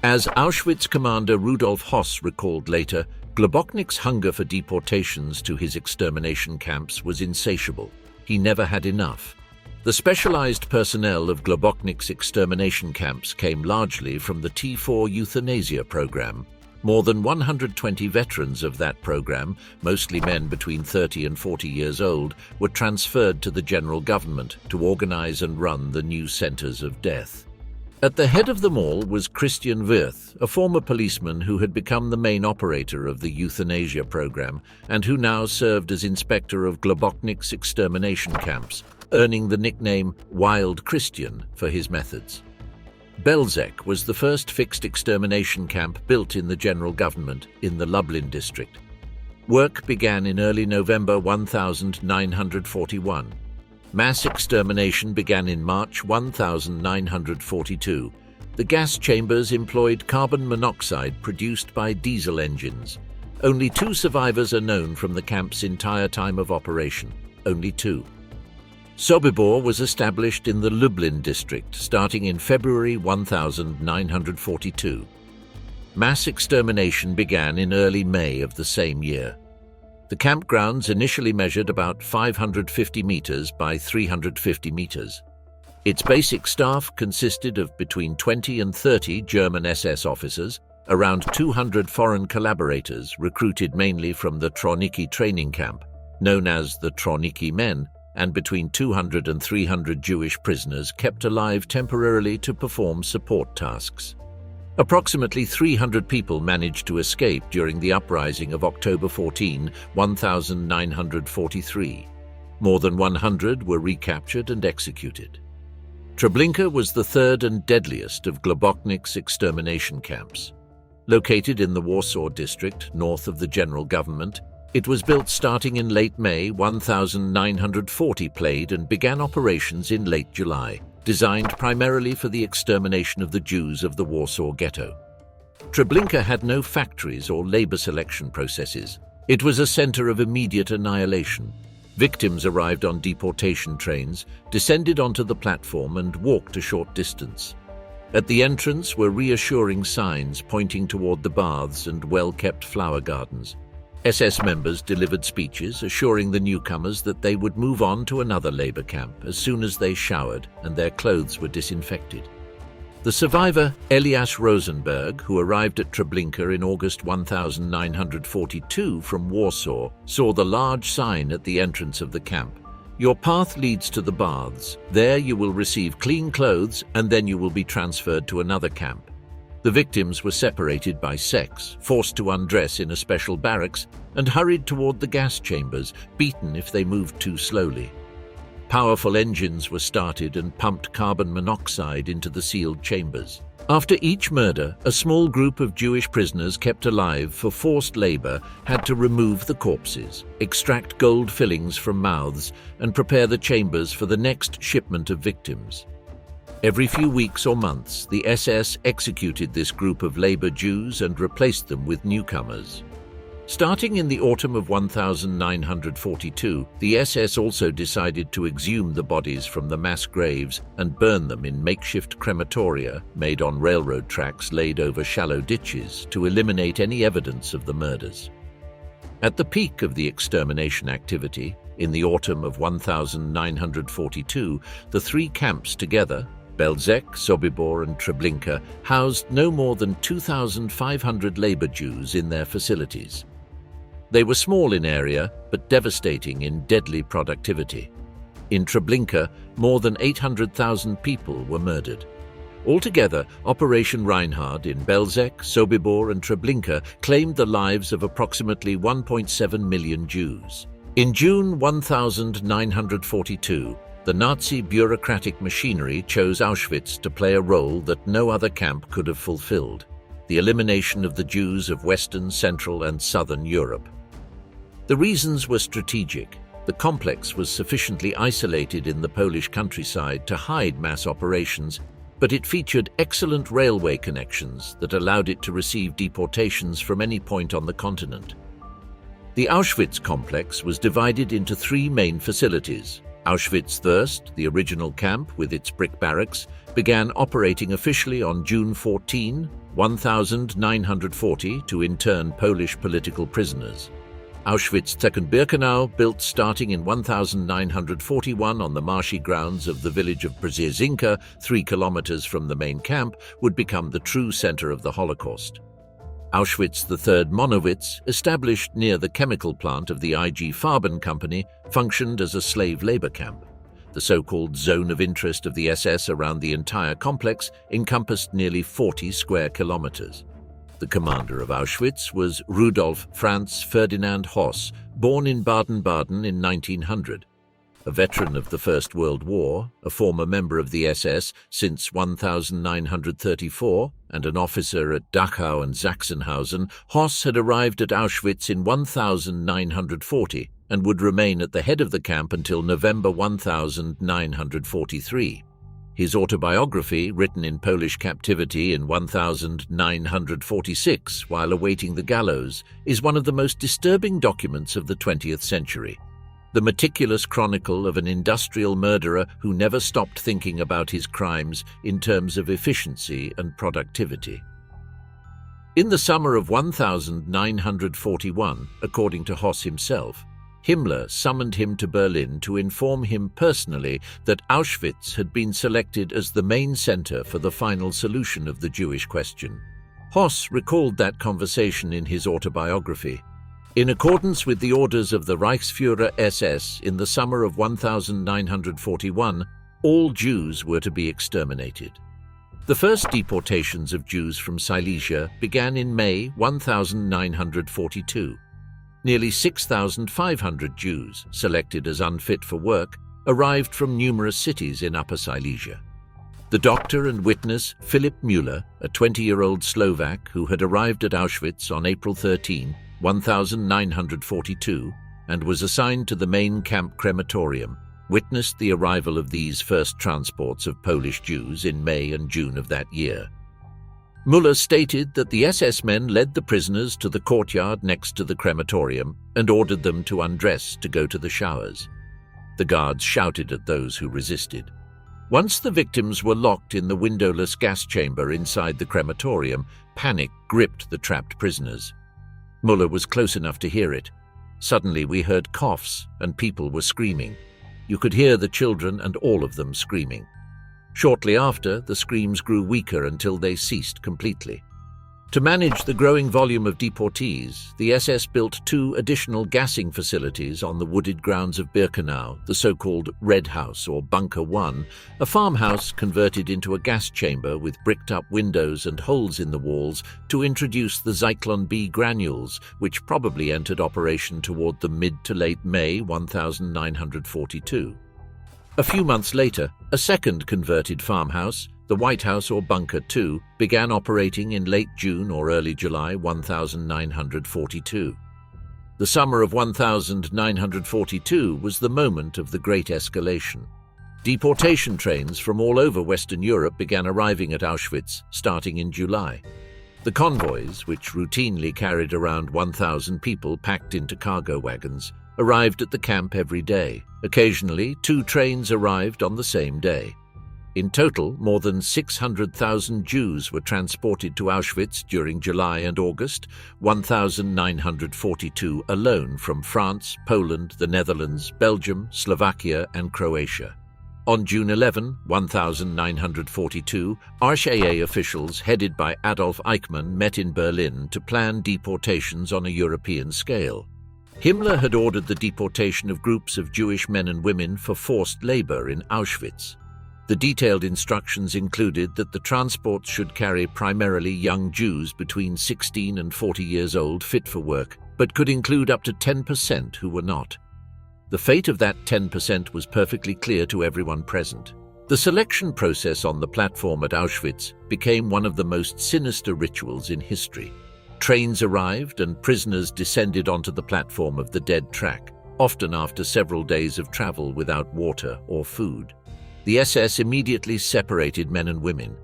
As Auschwitz commander Rudolf Höss recalled later, Globoknik's hunger for deportations to his extermination camps was insatiable. he never had enough. The specialized personnel of Globoknik's extermination camps came largely from the T4 euthanasia program. More than 120 veterans of that program, mostly men between 30 and 40 years old, were transferred to the general government to organize and run the new centers of death. At the head of them all was Christian Wirth, a former policeman who had become the main operator of the euthanasia program and who now served as inspector of Globoknik's extermination camps, earning the nickname Wild Christian for his methods. Belzec was the first fixed extermination camp built in the general government in the Lublin district. Work began in early November 1941. Mass extermination began in March 1942. The gas chambers employed carbon monoxide produced by diesel engines. Only 2 survivors are known from the camp's entire time of operation. Only 2. Sobibor was established in the Lublin district starting in February 1942. Mass extermination began in early May of the same year. The campgrounds initially measured about 550 meters by 350 meters. Its basic staff consisted of between 20 and 30 German SS officers, around 200 foreign collaborators recruited mainly from the Troniki training camp, known as the Troniki Men, and between 200 and 300 Jewish prisoners kept alive temporarily to perform support tasks. Approximately 300 people managed to escape during the uprising of October 14, 1943. More than 100 were recaptured and executed. Treblinka was the third and deadliest of Globoknik's extermination camps. Located in the Warsaw district, north of the general government, it was built starting in late May 1940 played and began operations in late July, designed primarily for the extermination of the Jews of the Warsaw Ghetto. Treblinka had no factories or labor selection processes. It was a center of immediate annihilation. Victims arrived on deportation trains, descended onto the platform and walked a short distance. At the entrance were reassuring signs pointing toward the baths and well-kept flower gardens. SS members delivered speeches assuring the newcomers that they would move on to another labor camp as soon as they showered and their clothes were disinfected. The survivor, Elias Rosenberg, who arrived at Treblinka in August 1942 from Warsaw, saw the large sign at the entrance of the camp. "Your path leads to the baths. There you will receive clean clothes and then you will be transferred to another camp." The victims were separated by sex, forced to undress in a special barracks, and hurried toward the gas chambers, beaten if they moved too slowly. Powerful engines were started and pumped carbon monoxide into the sealed chambers. After each murder, a small group of Jewish prisoners kept alive for forced labor had to remove the corpses, extract gold fillings from mouths, and prepare the chambers for the next shipment of victims. Every few weeks or months, the SS executed this group of labor Jews and replaced them with newcomers. Starting in the autumn of 1942, the SS also decided to exhume the bodies from the mass graves and burn them in makeshift crematoria made on railroad tracks laid over shallow ditches to eliminate any evidence of the murders. At the peak of the extermination activity, in the autumn of 1942, the 3 camps together, Belzec, Sobibor and Treblinka, housed no more than 2,500 labor Jews in their facilities. They were small in area, but devastating in deadly productivity. In Treblinka, more than 800,000 people were murdered. Altogether, Operation Reinhard in Belzec, Sobibor and Treblinka claimed the lives of approximately 1.7 million Jews. In June 1942, the Nazi bureaucratic machinery chose Auschwitz to play a role that no other camp could have fulfilled: the elimination of the Jews of Western, Central and Southern Europe. The reasons were strategic. The complex was sufficiently isolated in the Polish countryside to hide mass operations, but it featured excellent railway connections that allowed it to receive deportations from any point on the continent. The Auschwitz complex was divided into 3 main facilities. Auschwitz First, the original camp with its brick barracks, began operating officially on June 14, 1940 to intern Polish political prisoners. Auschwitz II Birkenau, built starting in 1941 on the marshy grounds of the village of Brzezinka, 3 kilometers from the main camp, would become the true center of the Holocaust. Auschwitz III Monowitz, established near the chemical plant of the IG Farben Company, functioned as a slave labor camp. The so-called zone of interest of the SS around the entire complex encompassed nearly 40 square kilometers. The commander of Auschwitz was Rudolf Franz Ferdinand Höss, born in Baden-Baden in 1900. A veteran of the First World War, a former member of the SS since 1934, and an officer at Dachau and Sachsenhausen, Höss had arrived at Auschwitz in 1940 and would remain at the head of the camp until November 1943. His autobiography, written in Polish captivity in 1946 while awaiting the gallows, is one of the most disturbing documents of the 20th century. The meticulous chronicle of an industrial murderer who never stopped thinking about his crimes in terms of efficiency and productivity. In the summer of 1941, according to Höss himself, Himmler summoned him to Berlin to inform him personally that Auschwitz had been selected as the main center for the final solution of the Jewish question. Höss recalled that conversation in his autobiography. In accordance with the orders of the Reichsführer SS in the summer of 1941, all Jews were to be exterminated. The first deportations of Jews from Silesia began in May 1942. Nearly 6,500 Jews, selected as unfit for work, arrived from numerous cities in Upper Silesia. The doctor and witness Philip Müller, a 20-year-old Slovak who had arrived at Auschwitz on April 13, 1942, and was assigned to the main camp crematorium, witnessed the arrival of these first transports of Polish Jews in May and June of that year. Müller stated that the SS men led the prisoners to the courtyard next to the crematorium and ordered them to undress to go to the showers. The guards shouted at those who resisted. Once the victims were locked in the windowless gas chamber inside the crematorium, panic gripped the trapped prisoners. Müller was close enough to hear it. Suddenly we heard coughs and people were screaming. You could hear the children and all of them screaming. Shortly after, the screams grew weaker until they ceased completely. To manage the growing volume of deportees, the SS built 2 additional gassing facilities on the wooded grounds of Birkenau, the so-called Red House or Bunker 1, a farmhouse converted into a gas chamber with bricked-up windows and holes in the walls to introduce the Zyklon B granules, which probably entered operation toward the mid to late May 1942. A few months later, a second converted farmhouse, the White House or Bunker 2, began operating in late June or early July 1942. The summer of 1942 was the moment of the great escalation. Deportation trains from all over Western Europe began arriving at Auschwitz, starting in July. The convoys, which routinely carried around 1,000 people packed into cargo wagons, arrived at the camp every day. Occasionally, 2 trains arrived on the same day. In total, more than 600,000 Jews were transported to Auschwitz during July and August, 1,942 alone from France, Poland, the Netherlands, Belgium, Slovakia, and Croatia. On June 11, 1942, RSAA officials headed by Adolf Eichmann met in Berlin to plan deportations on a European scale. Himmler had ordered the deportation of groups of Jewish men and women for forced labor in Auschwitz. The detailed instructions included that the transports should carry primarily young Jews between 16 and 40 years old fit for work, but could include up to 10% who were not. The fate of that 10% was perfectly clear to everyone present. The selection process on the platform at Auschwitz became one of the most sinister rituals in history. Trains arrived and prisoners descended onto the platform of the dead track, often after several days of travel without water or food. The SS immediately separated men and women.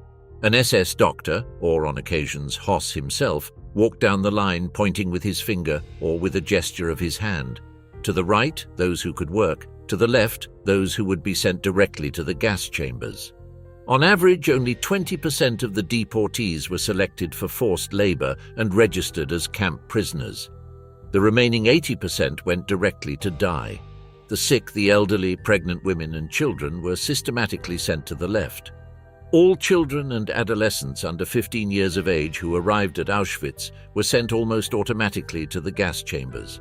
An SS doctor, or on occasions Höss himself, walked down the line pointing with his finger or with a gesture of his hand. To the right, those who could work. To the left, those who would be sent directly to the gas chambers. On average, only 20% of the deportees were selected for forced labor and registered as camp prisoners. The remaining 80% went directly to die. The sick, the elderly, pregnant women and children were systematically sent to the left. All children and adolescents under 15 years of age who arrived at Auschwitz were sent almost automatically to the gas chambers.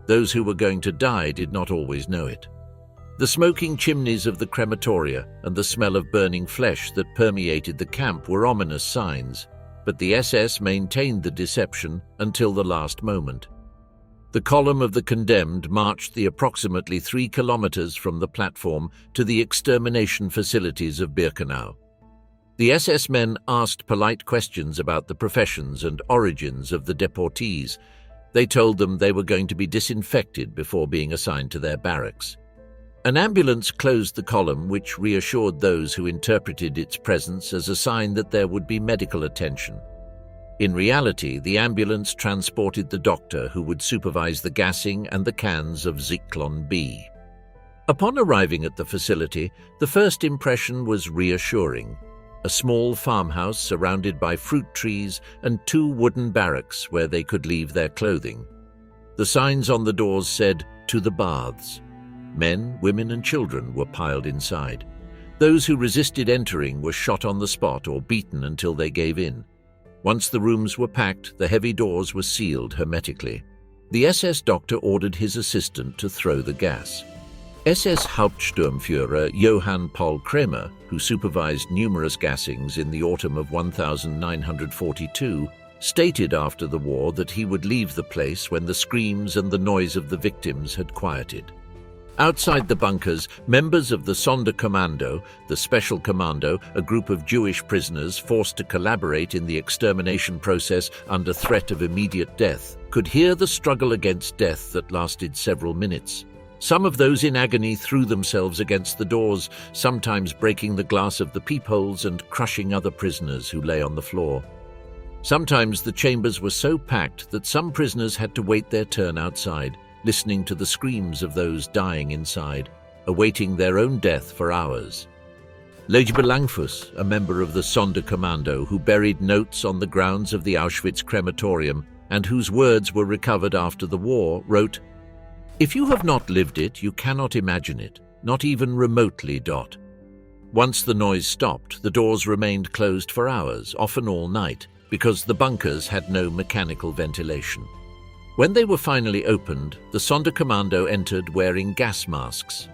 Those who were going to die did not always know it. The smoking chimneys of the crematoria and the smell of burning flesh that permeated the camp were ominous signs, but the SS maintained the deception until the last moment. The column of the condemned marched the approximately 3 kilometers from the platform to the extermination facilities of Birkenau. The SS men asked polite questions about the professions and origins of the deportees. They told them they were going to be disinfected before being assigned to their barracks. An ambulance closed the column, which reassured those who interpreted its presence as a sign that there would be medical attention. In reality, the ambulance transported the doctor who would supervise the gassing and the cans of Zyklon B. Upon arriving at the facility, the first impression was reassuring. A small farmhouse surrounded by fruit trees and 2 wooden barracks where they could leave their clothing. The signs on the doors said, "To the baths." Men, women and children were piled inside. Those who resisted entering were shot on the spot or beaten until they gave in. Once the rooms were packed, the heavy doors were sealed hermetically. The SS doctor ordered his assistant to throw the gas. SS Hauptsturmführer Johann Paul Kremer, who supervised numerous gassings in the autumn of 1942, stated after the war that he would leave the place when the screams and the noise of the victims had quieted. Outside the bunkers, members of the Sonderkommando, the Special Commando, a group of Jewish prisoners forced to collaborate in the extermination process under threat of immediate death, could hear the struggle against death that lasted several minutes. Some of those in agony threw themselves against the doors, sometimes breaking the glass of the peepholes and crushing other prisoners who lay on the floor. Sometimes the chambers were so packed that some prisoners had to wait their turn outside, listening to the screams of those dying inside, awaiting their own death for hours. Leutnant Langfuss, a member of the Sonderkommando who buried notes on the grounds of the Auschwitz crematorium and whose words were recovered after the war, wrote, "If you have not lived it, you cannot imagine it, not even remotely. Once the noise stopped, the doors remained closed for hours, often all night, because the bunkers had no mechanical ventilation. When they were finally opened, the Sonderkommando entered wearing gas masks.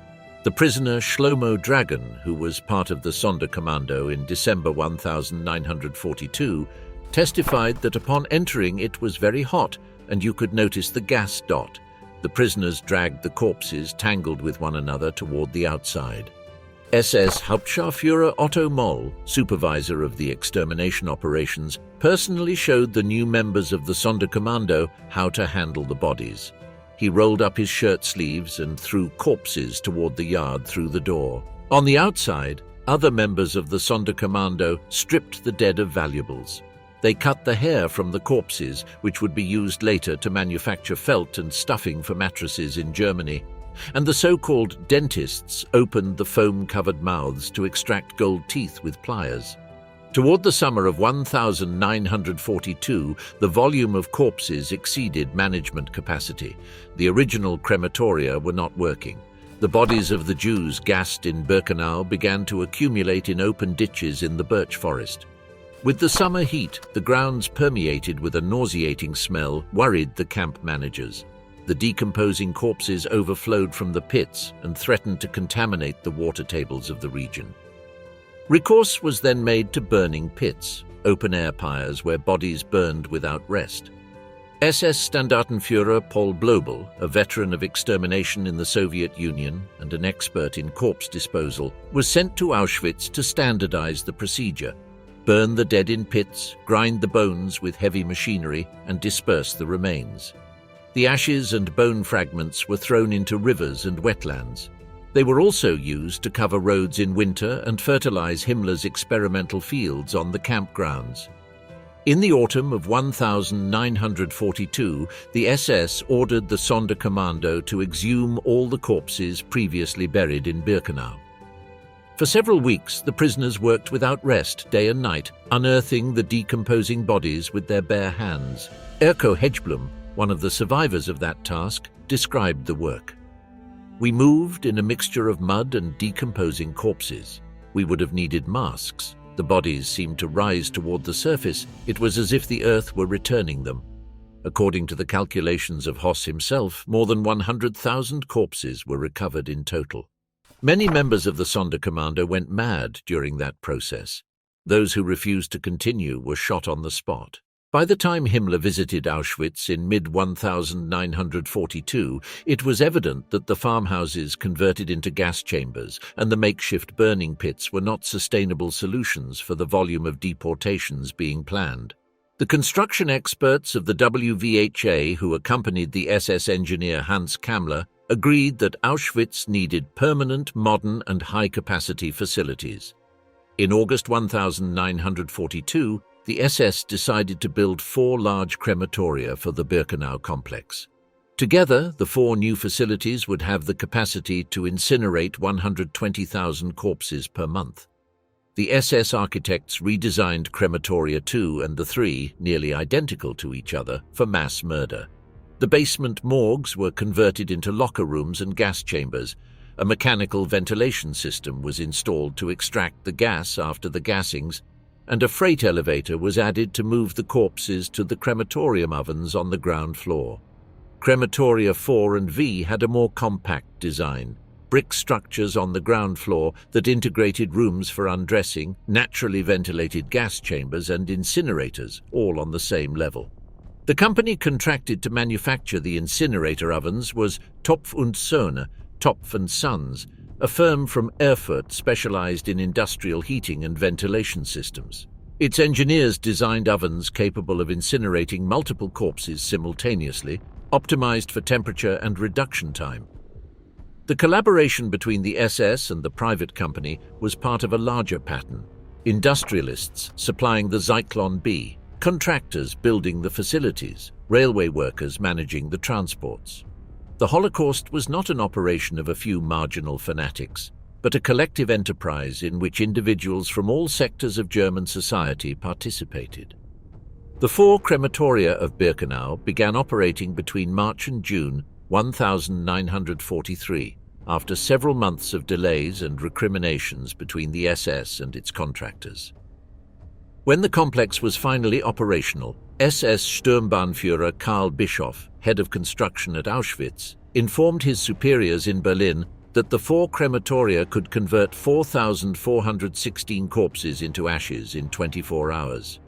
The prisoner Shlomo Dragon, who was part of the Sonderkommando in December 1942, testified that upon entering it was very hot and you could notice the gas dot. The prisoners dragged the corpses tangled with one another toward the outside. SS Hauptscharführer Otto Moll, supervisor of the extermination operations, personally showed the new members of the Sonderkommando how to handle the bodies. He rolled up his shirt sleeves and threw corpses toward the yard through the door. On the outside, other members of the Sonderkommando stripped the dead of valuables. They cut the hair from the corpses, which would be used later to manufacture felt and stuffing for mattresses in Germany. And the so-called dentists opened the foam-covered mouths to extract gold teeth with pliers. Toward the summer of 1942, the volume of corpses exceeded management capacity. The original crematoria were not working. The bodies of the Jews gassed in Birkenau began to accumulate in open ditches in the birch forest. With the summer heat, the grounds permeated with a nauseating smell worried the camp managers. The decomposing corpses overflowed from the pits and threatened to contaminate the water tables of the region. Recourse was then made to burning pits, open-air pyres where bodies burned without rest. SS Standartenführer Paul Blobel, a veteran of extermination in the Soviet Union and an expert in corpse disposal, was sent to Auschwitz to standardize the procedure, burn the dead in pits, grind the bones with heavy machinery, and disperse the remains. The ashes and bone fragments were thrown into rivers and wetlands. They were also used to cover roads in winter and fertilize Himmler's experimental fields on the campgrounds. In the autumn of 1942, the SS ordered the Sonderkommando to exhume all the corpses previously buried in Birkenau. For several weeks, the prisoners worked without rest, day and night, unearthing the decomposing bodies with their bare hands. Erko Hedgeblum, one of the survivors of that task, described the work. "We moved in a mixture of mud and decomposing corpses. We would have needed masks. The bodies seemed to rise toward the surface. It was as if the earth were returning them." According to the calculations of Hoss himself, more than 100,000 corpses were recovered in total. Many members of the Sonderkommando went mad during that process. Those who refused to continue were shot on the spot. By the time Himmler visited Auschwitz in mid-1942, it was evident that the farmhouses converted into gas chambers and the makeshift burning pits were not sustainable solutions for the volume of deportations being planned. The construction experts of the WVHA who accompanied the SS engineer Hans Kammler agreed that Auschwitz needed permanent, modern and high-capacity facilities. In August 1942, the SS decided to build 4 large crematoria for the Birkenau complex. Together, the 4 new facilities would have the capacity to incinerate 120,000 corpses per month. The SS architects redesigned Crematoria 2 and the 3, nearly identical to each other, for mass murder. The basement morgues were converted into locker rooms and gas chambers. A mechanical ventilation system was installed to extract the gas after the gassings, and a freight elevator was added to move the corpses to the crematorium ovens on the ground floor. Crematoria 4 and V had a more compact design. Brick structures on the ground floor that integrated rooms for undressing, naturally ventilated gas chambers and incinerators, all on the same level. The company contracted to manufacture the incinerator ovens was Topf und Söhne, Topf and Sons, a firm from Erfurt specialized in industrial heating and ventilation systems. Its engineers designed ovens capable of incinerating multiple corpses simultaneously, optimized for temperature and reduction time. The collaboration between the SS and the private company was part of a larger pattern. Industrialists supplying the Zyklon B, contractors building the facilities, railway workers managing the transports. The Holocaust was not an operation of a few marginal fanatics, but a collective enterprise in which individuals from all sectors of German society participated. The 4 crematoria of Birkenau began operating between March and June 1943, after several months of delays and recriminations between the SS and its contractors. When the complex was finally operational, SS Sturmbannführer Karl Bischoff, head of construction at Auschwitz, informed his superiors in Berlin that the 4 crematoria could convert 4,416 corpses into ashes in 24 hours.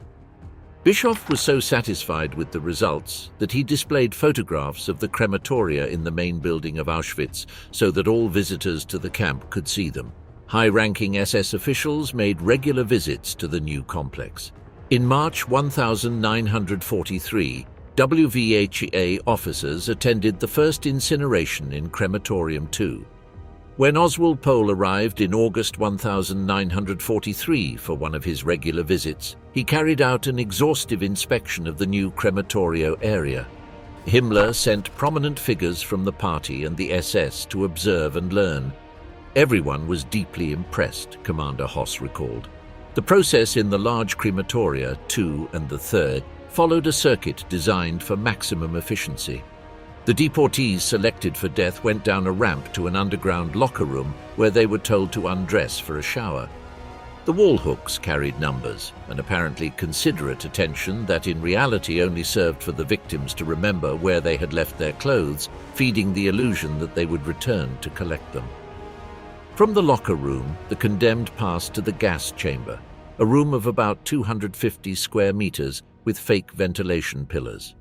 Bischoff was so satisfied with the results that he displayed photographs of the crematoria in the main building of Auschwitz so that all visitors to the camp could see them. High-ranking SS officials made regular visits to the new complex. In March 1943, WVHA officers attended the first incineration in Crematorium 2. When Oswald Pohl arrived in August 1943 for one of his regular visits, he carried out an exhaustive inspection of the new crematorio area. Himmler sent prominent figures from the party and the SS to observe and learn. Everyone was deeply impressed, Commander Hoss recalled. The process in the large crematoria, 2 and the 3rd, followed a circuit designed for maximum efficiency. The deportees selected for death went down a ramp to an underground locker room where they were told to undress for a shower. The wall hooks carried numbers, an apparently considerate attention that in reality only served for the victims to remember where they had left their clothes, feeding the illusion that they would return to collect them. From the locker room, the condemned passed to the gas chamber, a room of about 250 square meters with fake ventilation pillars.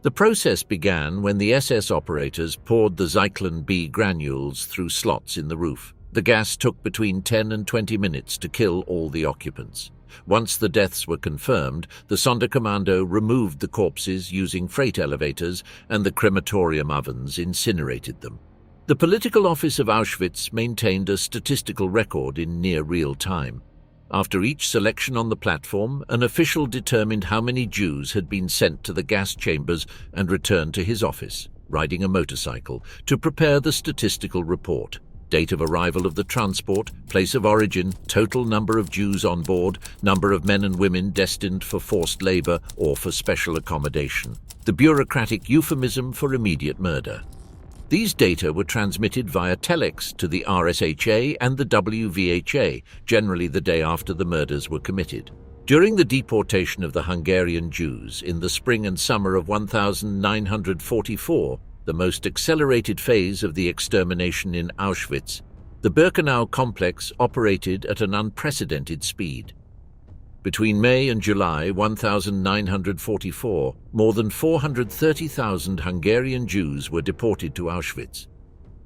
The process began when the SS operators poured the Zyklon B granules through slots in the roof. The gas took between 10 and 20 minutes to kill all the occupants. Once the deaths were confirmed, the Sonderkommando removed the corpses using freight elevators and the crematorium ovens incinerated them. The political office of Auschwitz maintained a statistical record in near real time. After each selection on the platform, an official determined how many Jews had been sent to the gas chambers and returned to his office, riding a motorcycle, to prepare the statistical report. date of arrival of the transport, place of origin, total number of Jews on board, number of men and women destined for forced labor or for special accommodation. The bureaucratic euphemism for immediate murder. These data were transmitted via telex to the RSHA and the WVHA, generally the day after the murders were committed. During the deportation of the Hungarian Jews in the spring and summer of 1944, the most accelerated phase of the extermination in Auschwitz, the Birkenau complex operated at an unprecedented speed. Between May and July 1944, more than 430,000 Hungarian Jews were deported to Auschwitz.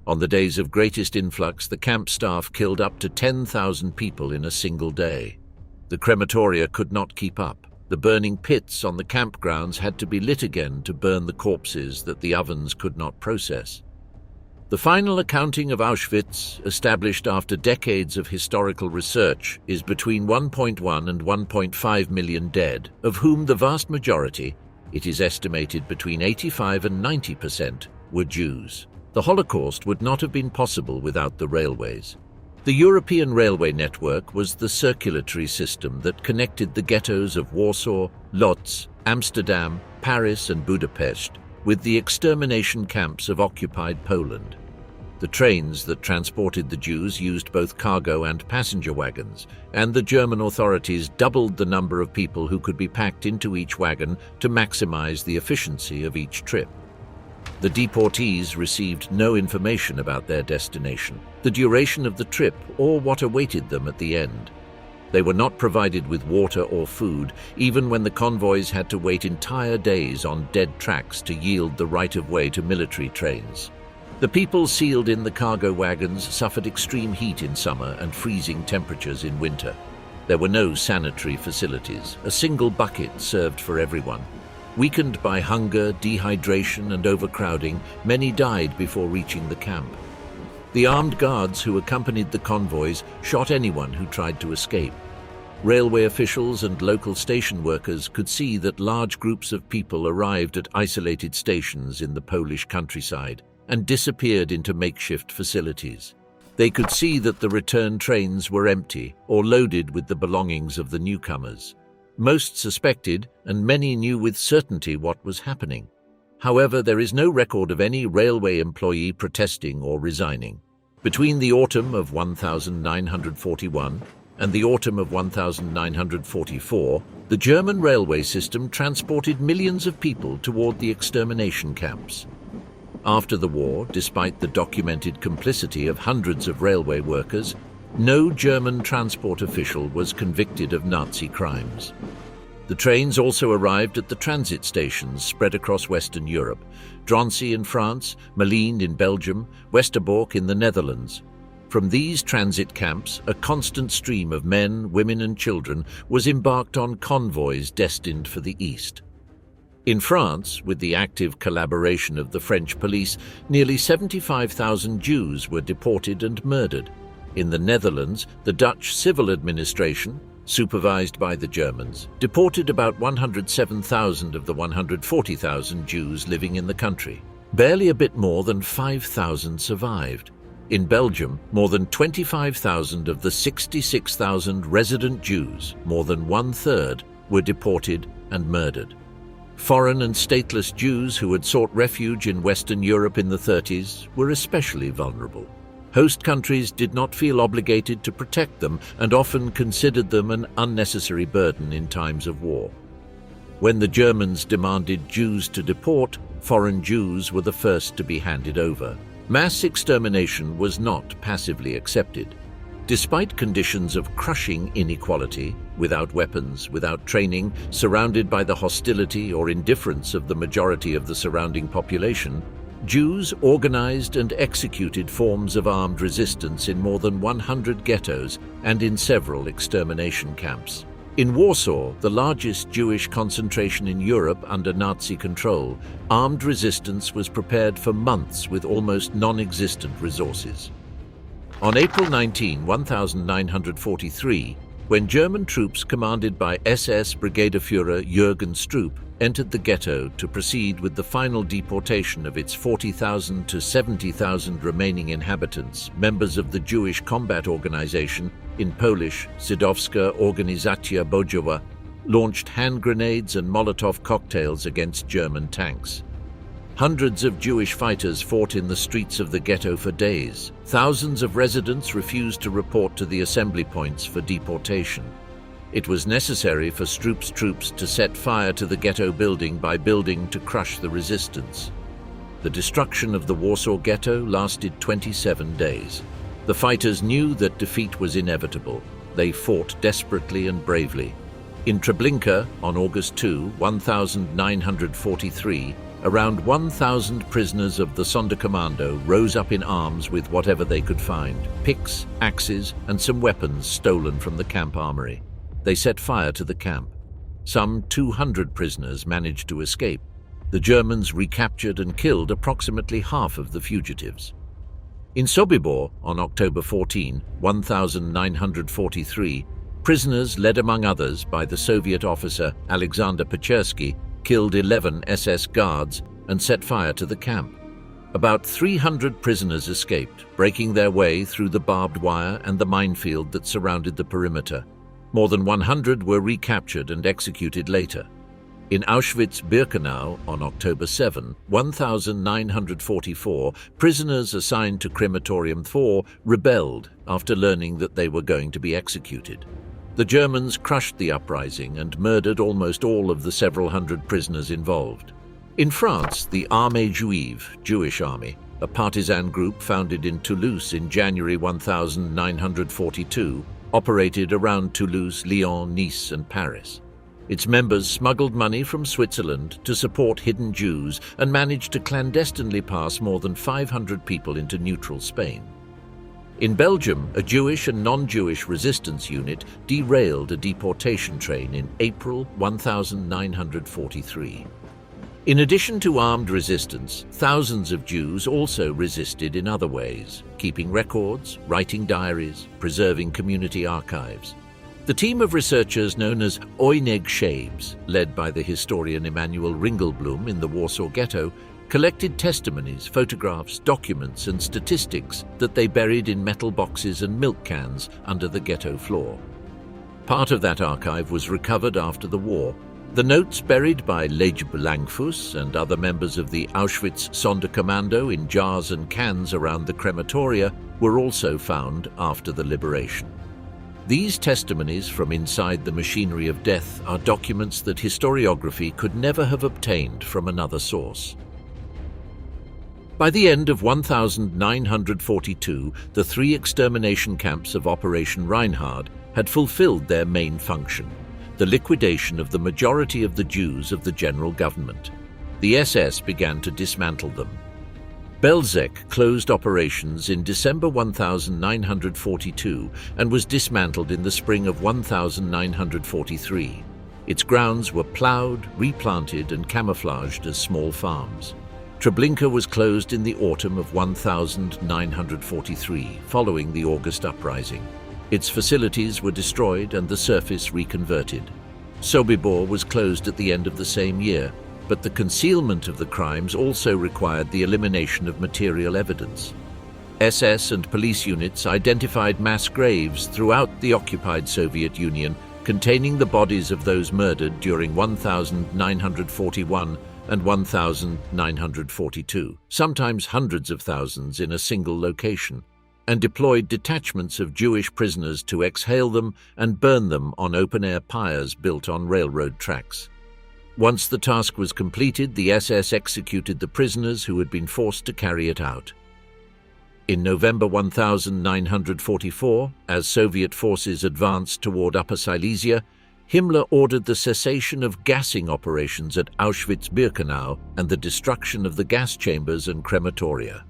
On the days of greatest influx, the camp staff killed up to 10,000 people in a single day. The crematoria could not keep up. The burning pits on the campgrounds had to be lit again to burn the corpses that the ovens could not process. The final accounting of Auschwitz, established after decades of historical research, is between 1.1 and 1.5 million dead, of whom the vast majority, it is estimated between 85 and 90%, were Jews. The Holocaust would not have been possible without the railways. The European railway network was the circulatory system that connected the ghettos of Warsaw, Lodz, Amsterdam, Paris and Budapest with the extermination camps of occupied Poland. The trains that transported the Jews used both cargo and passenger wagons, and the German authorities doubled the number of people who could be packed into each wagon to maximize the efficiency of each trip. The deportees received no information about their destination, the duration of the trip, or what awaited them at the end. They were not provided with water or food, even when the convoys had to wait entire days on dead tracks to yield the right-of-way to military trains. The people sealed in the cargo wagons suffered extreme heat in summer and freezing temperatures in winter. There were no sanitary facilities. A single bucket served for everyone. Weakened by hunger, dehydration, and overcrowding, many died before reaching the camp. The armed guards who accompanied the convoys shot anyone who tried to escape. Railway officials and local station workers could see that large groups of people arrived at isolated stations in the Polish countryside and disappeared into makeshift facilities. They could see that the return trains were empty or loaded with the belongings of the newcomers. Most suspected, and many knew with certainty what was happening. However, there is no record of any railway employee protesting or resigning. Between the autumn of 1941 and the autumn of 1944, the German railway system transported millions of people toward the extermination camps. After the war, despite the documented complicity of hundreds of railway workers, no German transport official was convicted of Nazi crimes. The trains also arrived at the transit stations spread across Western Europe: Drancy in France, Malines in Belgium, Westerbork in the Netherlands. From these transit camps, a constant stream of men, women and children was embarked on convoys destined for the East. In France, with the active collaboration of the French police, nearly 75,000 Jews were deported and murdered. In the Netherlands, the Dutch civil administration, supervised by the Germans, deported about 107,000 of the 140,000 Jews living in the country. Barely a bit more than 5,000 survived. In Belgium, more than 25,000 of the 66,000 resident Jews, more than one-third, were deported and murdered. Foreign and stateless Jews who had sought refuge in Western Europe in the 30s were especially vulnerable. Host countries did not feel obligated to protect them and often considered them an unnecessary burden in times of war. When the Germans demanded Jews to deport, foreign Jews were the first to be handed over. Mass extermination was not passively accepted. Despite conditions of crushing inequality, without weapons, without training, surrounded by the hostility or indifference of the majority of the surrounding population, Jews organized and executed forms of armed resistance in more than 100 ghettos and in several extermination camps. In Warsaw, the largest Jewish concentration in Europe under Nazi control, armed resistance was prepared for months with almost non-existent resources. On April 19, 1943, when German troops commanded by SS Brigadeführer Jürgen Stroop entered the ghetto to proceed with the final deportation of its 40,000 to 70,000 remaining inhabitants, members of the Jewish Combat Organization, in Polish Żydowska Organizacja Bojowa, launched hand grenades and Molotov cocktails against German tanks. Hundreds of Jewish fighters fought in the streets of the ghetto for days. Thousands of residents refused to report to the assembly points for deportation. It was necessary for Stroop's troops to set fire to the ghetto building by building to crush the resistance. The destruction of the Warsaw Ghetto lasted 27 days. The fighters knew that defeat was inevitable. They fought desperately and bravely. In Treblinka, on August 2, 1943, around 1,000 prisoners of the Sonderkommando rose up in arms with whatever they could find, picks, axes, and some weapons stolen from the camp armory. They set fire to the camp. Some 200 prisoners managed to escape. The Germans recaptured and killed approximately half of the fugitives. In Sobibor, on October 14, 1943, prisoners led among others by the Soviet officer Alexander Pechersky killed 11 SS guards and set fire to the camp. About 300 prisoners escaped, breaking their way through the barbed wire and the minefield that surrounded the perimeter. More than 100 were recaptured and executed later. In Auschwitz-Birkenau, on October 7, 1944, prisoners assigned to Crematorium 4 rebelled after learning that they were going to be executed. The Germans crushed the uprising and murdered almost all of the several hundred prisoners involved. In France, the Armée Juive, Jewish Army, a partisan group founded in Toulouse in January 1942, operated around Toulouse, Lyon, Nice, and Paris. Its members smuggled money from Switzerland to support hidden Jews and managed to clandestinely pass more than 500 people into neutral Spain. In Belgium, a Jewish and non-Jewish resistance unit derailed a deportation train in April 1943. In addition to armed resistance, thousands of Jews also resisted in other ways, keeping records, writing diaries, preserving community archives. The team of researchers known as Oyneg Shabes, led by the historian Emanuel Ringelblum in the Warsaw Ghetto, collected testimonies, photographs, documents, and statistics that they buried in metal boxes and milk cans under the ghetto floor. Part of that archive was recovered after the war. The notes buried by Lejb Langfuss and other members of the Auschwitz Sonderkommando in jars and cans around the crematoria were also found after the liberation. These testimonies from inside the machinery of death are documents that historiography could never have obtained from another source. By the end of 1942, the 3 extermination camps of Operation Reinhard had fulfilled their main function, the liquidation of the majority of the Jews of the general government. The SS began to dismantle them. Belzec closed operations in December 1942 and was dismantled in the spring of 1943. Its grounds were ploughed, replanted, and camouflaged as small farms. Treblinka was closed in the autumn of 1943, following the August uprising. Its facilities were destroyed and the surface reconverted. Sobibor was closed at the end of the same year, but the concealment of the crimes also required the elimination of material evidence. SS and police units identified mass graves throughout the occupied Soviet Union containing the bodies of those murdered during 1941 and 1942, sometimes hundreds of thousands in a single location, and deployed detachments of Jewish prisoners to exhale them and burn them on open-air pyres built on railroad tracks. Once the task was completed, the SS executed the prisoners who had been forced to carry it out. In November 1944, as Soviet forces advanced toward Upper Silesia, Himmler ordered the cessation of gassing operations at Auschwitz-Birkenau and the destruction of the gas chambers and crematoria.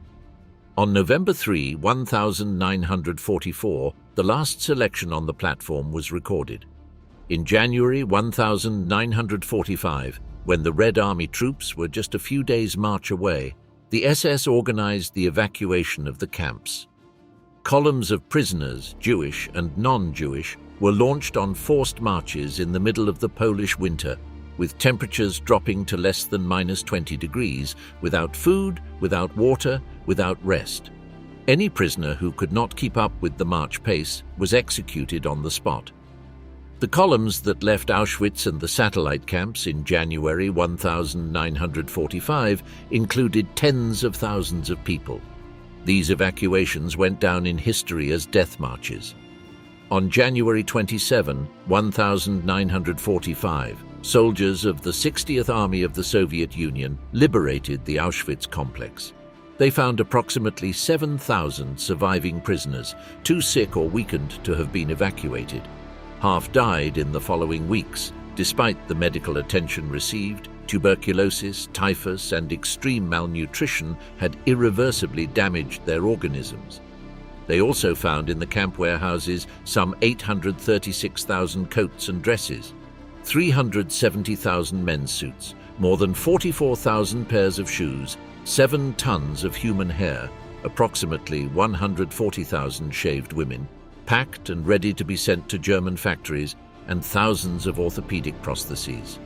On November 3, 1944, the last selection on the platform was recorded. In January 1945, when the Red Army troops were just a few days' march away, the SS organized the evacuation of the camps. Columns of prisoners, Jewish and non-Jewish, were launched on forced marches in the middle of the Polish winter, with temperatures dropping to less than -20 degrees, without food, without water, without rest. Any prisoner who could not keep up with the march pace was executed on the spot. The columns that left Auschwitz and the satellite camps in January 1945 included tens of thousands of people. These evacuations went down in history as death marches. On January 27, 1945, soldiers of the 60th Army of the Soviet Union liberated the Auschwitz complex. They found approximately 7,000 surviving prisoners, too sick or weakened to have been evacuated. Half died in the following weeks. Despite the medical attention received, tuberculosis, typhus, and extreme malnutrition had irreversibly damaged their organisms. They also found in the camp warehouses some 836,000 coats and dresses, 370,000 men's suits, more than 44,000 pairs of shoes, 7 tons of human hair, approximately 140,000 shaved women, packed and ready to be sent to German factories, and thousands of orthopedic prostheses.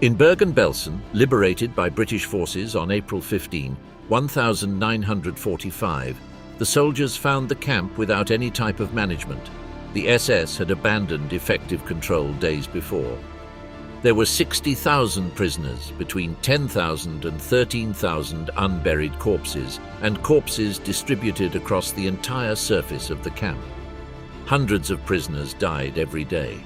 In Bergen-Belsen, liberated by British forces on April 15, 1945, the soldiers found the camp without any type of management. The SS had abandoned effective control days before. There were 60,000 prisoners, between 10,000 and 13,000 unburied corpses, and corpses distributed across the entire surface of the camp. Hundreds of prisoners died every day.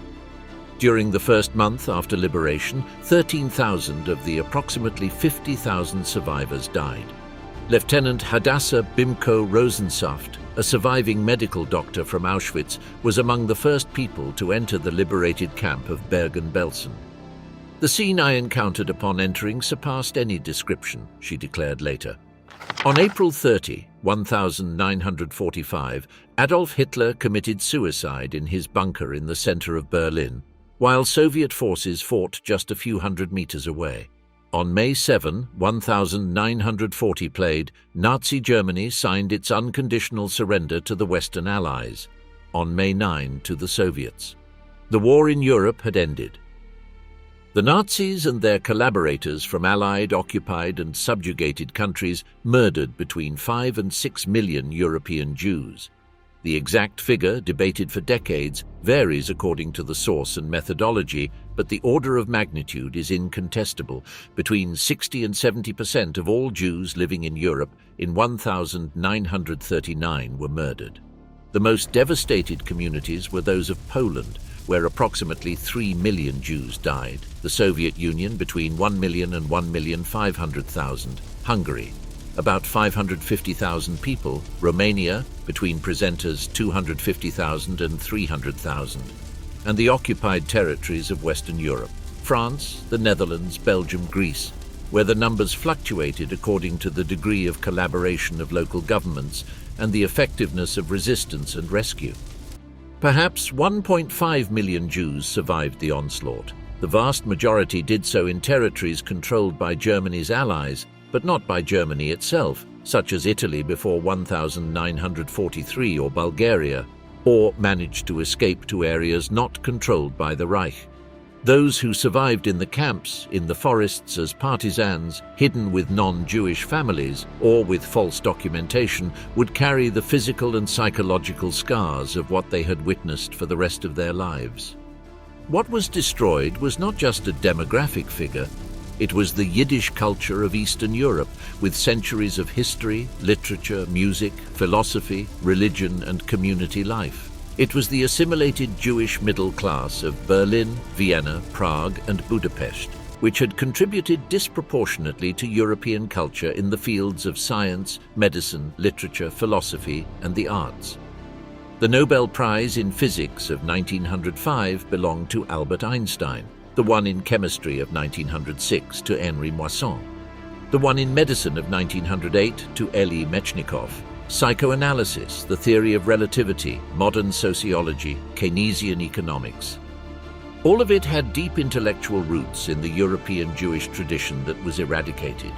During the first month after liberation, 13,000 of the approximately 50,000 survivors died. Lieutenant Hadassah Bimko Rosensaft, a surviving medical doctor from Auschwitz, was among the first people to enter the liberated camp of Bergen-Belsen. "The scene I encountered upon entering surpassed any description," she declared later. On April 30, 1945, Adolf Hitler committed suicide in his bunker in the center of Berlin, while Soviet forces fought just a few hundred meters away. On May 7, 1940 played, Nazi Germany signed its unconditional surrender to the Western Allies. On May 9, to the Soviets. The war in Europe had ended. The Nazis and their collaborators from Allied, occupied and subjugated countries murdered between 5 and 6 million European Jews. The exact figure, debated for decades, varies according to the source and methodology, but the order of magnitude is incontestable. Between 60 and 70% of all Jews living in Europe in 1939 were murdered. The most devastated communities were those of Poland, where approximately 3 million Jews died, the Soviet Union between 1 million and 1,500,000, Hungary, about 550,000 people, Romania, between presenters 250,000 and 300,000, and the occupied territories of Western Europe, France, the Netherlands, Belgium, Greece, where the numbers fluctuated according to the degree of collaboration of local governments and the effectiveness of resistance and rescue. Perhaps 1.5 million Jews survived the onslaught. The vast majority did so in territories controlled by Germany's allies, but not by Germany itself, such as Italy before 1943 or Bulgaria, or managed to escape to areas not controlled by the Reich. Those who survived in the camps, in the forests as partisans, hidden with non-Jewish families, or with false documentation, would carry the physical and psychological scars of what they had witnessed for the rest of their lives. What was destroyed was not just a demographic figure, it was the Yiddish culture of Eastern Europe, with centuries of history, literature, music, philosophy, religion, and community life. It was the assimilated Jewish middle class of Berlin, Vienna, Prague, and Budapest, which had contributed disproportionately to European culture in the fields of science, medicine, literature, philosophy, and the arts. The Nobel Prize in Physics of 1905 belonged to Albert Einstein, the one in chemistry of 1906 to Henri Moissan, the one in medicine of 1908 to Elie Metchnikoff, psychoanalysis, the theory of relativity, modern sociology, Keynesian economics. All of it had deep intellectual roots in the European Jewish tradition that was eradicated.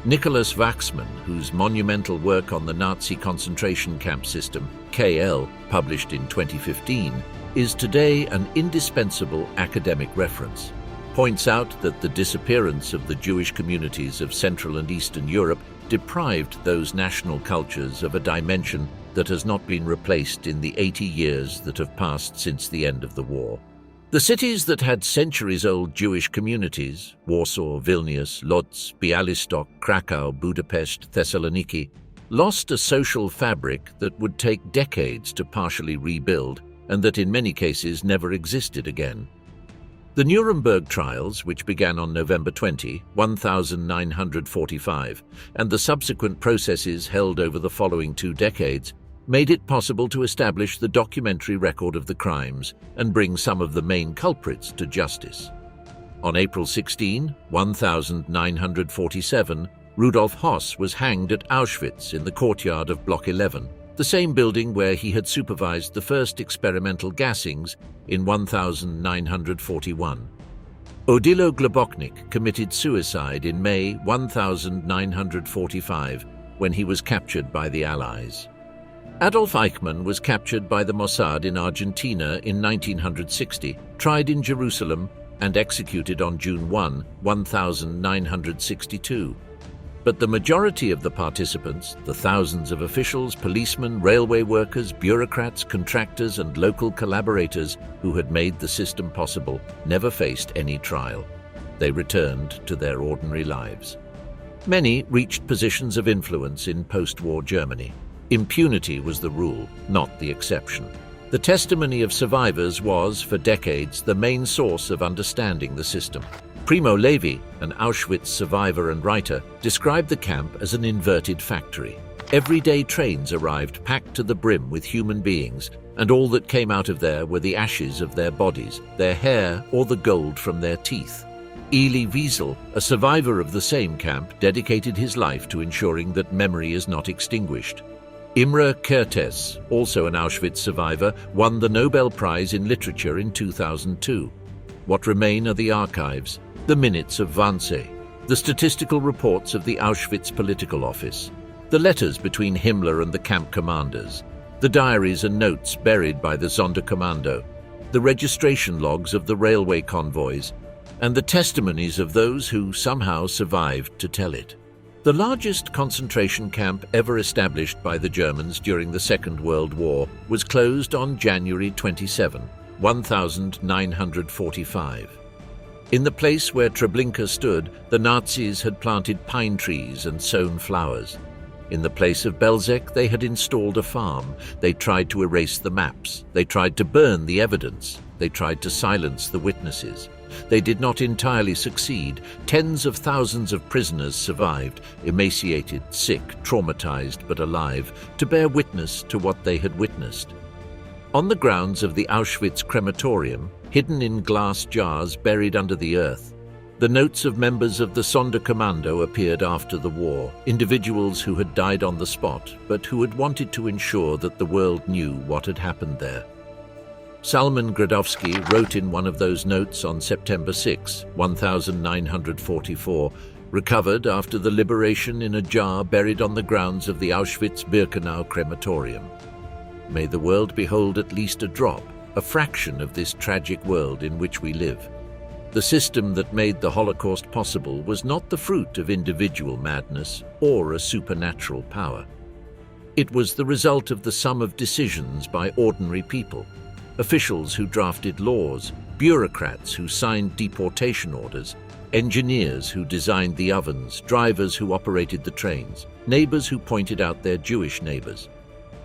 Nicholas Waxman, whose monumental work on the Nazi concentration camp system KL, published in 2015, is today an indispensable academic reference. Points out that the disappearance of the Jewish communities of Central and Eastern Europe deprived those national cultures of a dimension that has not been replaced in the 80 years that have passed since the end of the war. The cities that had centuries-old Jewish communities, Warsaw, Vilnius, Lodz, Bialystok, Krakow, Budapest, Thessaloniki, lost a social fabric that would take decades to partially rebuild and that in many cases never existed again. The Nuremberg trials, which began on November 20, 1945, and the subsequent processes held over the following 2 decades, made it possible to establish the documentary record of the crimes and bring some of the main culprits to justice. On April 16, 1947, Rudolf Höss was hanged at Auschwitz in the courtyard of Block 11, the same building where he had supervised the first experimental gassings in 1941. Odilo Globoknik committed suicide in May 1945 when he was captured by the Allies. Adolf Eichmann was captured by the Mossad in Argentina in 1960, tried in Jerusalem, and executed on June 1, 1962. But the majority of the participants, the thousands of officials, policemen, railway workers, bureaucrats, contractors, and local collaborators who had made the system possible, never faced any trial. They returned to their ordinary lives. Many reached positions of influence in post-war Germany. Impunity was the rule, not the exception. The testimony of survivors was, for decades, the main source of understanding the system. Primo Levi, an Auschwitz survivor and writer, described the camp as an inverted factory. Everyday trains arrived packed to the brim with human beings, and all that came out of there were the ashes of their bodies, their hair, or the gold from their teeth. Elie Wiesel, a survivor of the same camp, dedicated his life to ensuring that memory is not extinguished. Imre Kertész, also an Auschwitz survivor, won the Nobel Prize in Literature in 2002. What remain are the archives, the minutes of Wannsee, the statistical reports of the Auschwitz Political Office, the letters between Himmler and the camp commanders, the diaries and notes buried by the Sonderkommando, the registration logs of the railway convoys, and the testimonies of those who somehow survived to tell it. The largest concentration camp ever established by the Germans during the Second World War was closed on January 27, 1945. In the place where Treblinka stood, the Nazis had planted pine trees and sown flowers. In the place of Belzec, they had installed a farm. They tried to erase the maps. They tried to burn the evidence. They tried to silence the witnesses. They did not entirely succeed. Tens of thousands of prisoners survived, emaciated, sick, traumatized, but alive, to bear witness to what they had witnessed. On the grounds of the Auschwitz crematorium, hidden in glass jars buried under the earth, the notes of members of the Sonderkommando appeared after the war, individuals who had died on the spot, but who had wanted to ensure that the world knew what had happened there. Salman Gradowski wrote in one of those notes on September 6, 1944, recovered after the liberation in a jar buried on the grounds of the Auschwitz-Birkenau crematorium. May the world behold at least a drop, a fraction of this tragic world in which we live. The system that made the Holocaust possible was not the fruit of individual madness or a supernatural power. It was the result of the sum of decisions by ordinary people, officials who drafted laws, bureaucrats who signed deportation orders, engineers who designed the ovens, drivers who operated the trains, neighbors who pointed out their Jewish neighbors.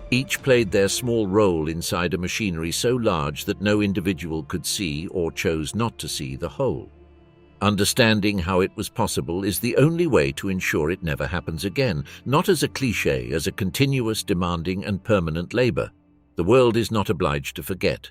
Each played their small role inside a machinery so large that no individual could see or chose not to see the whole. Understanding how it was possible is the only way to ensure it never happens again, not as a cliché, as a continuous, demanding and permanent labor. The world is not obliged to forget.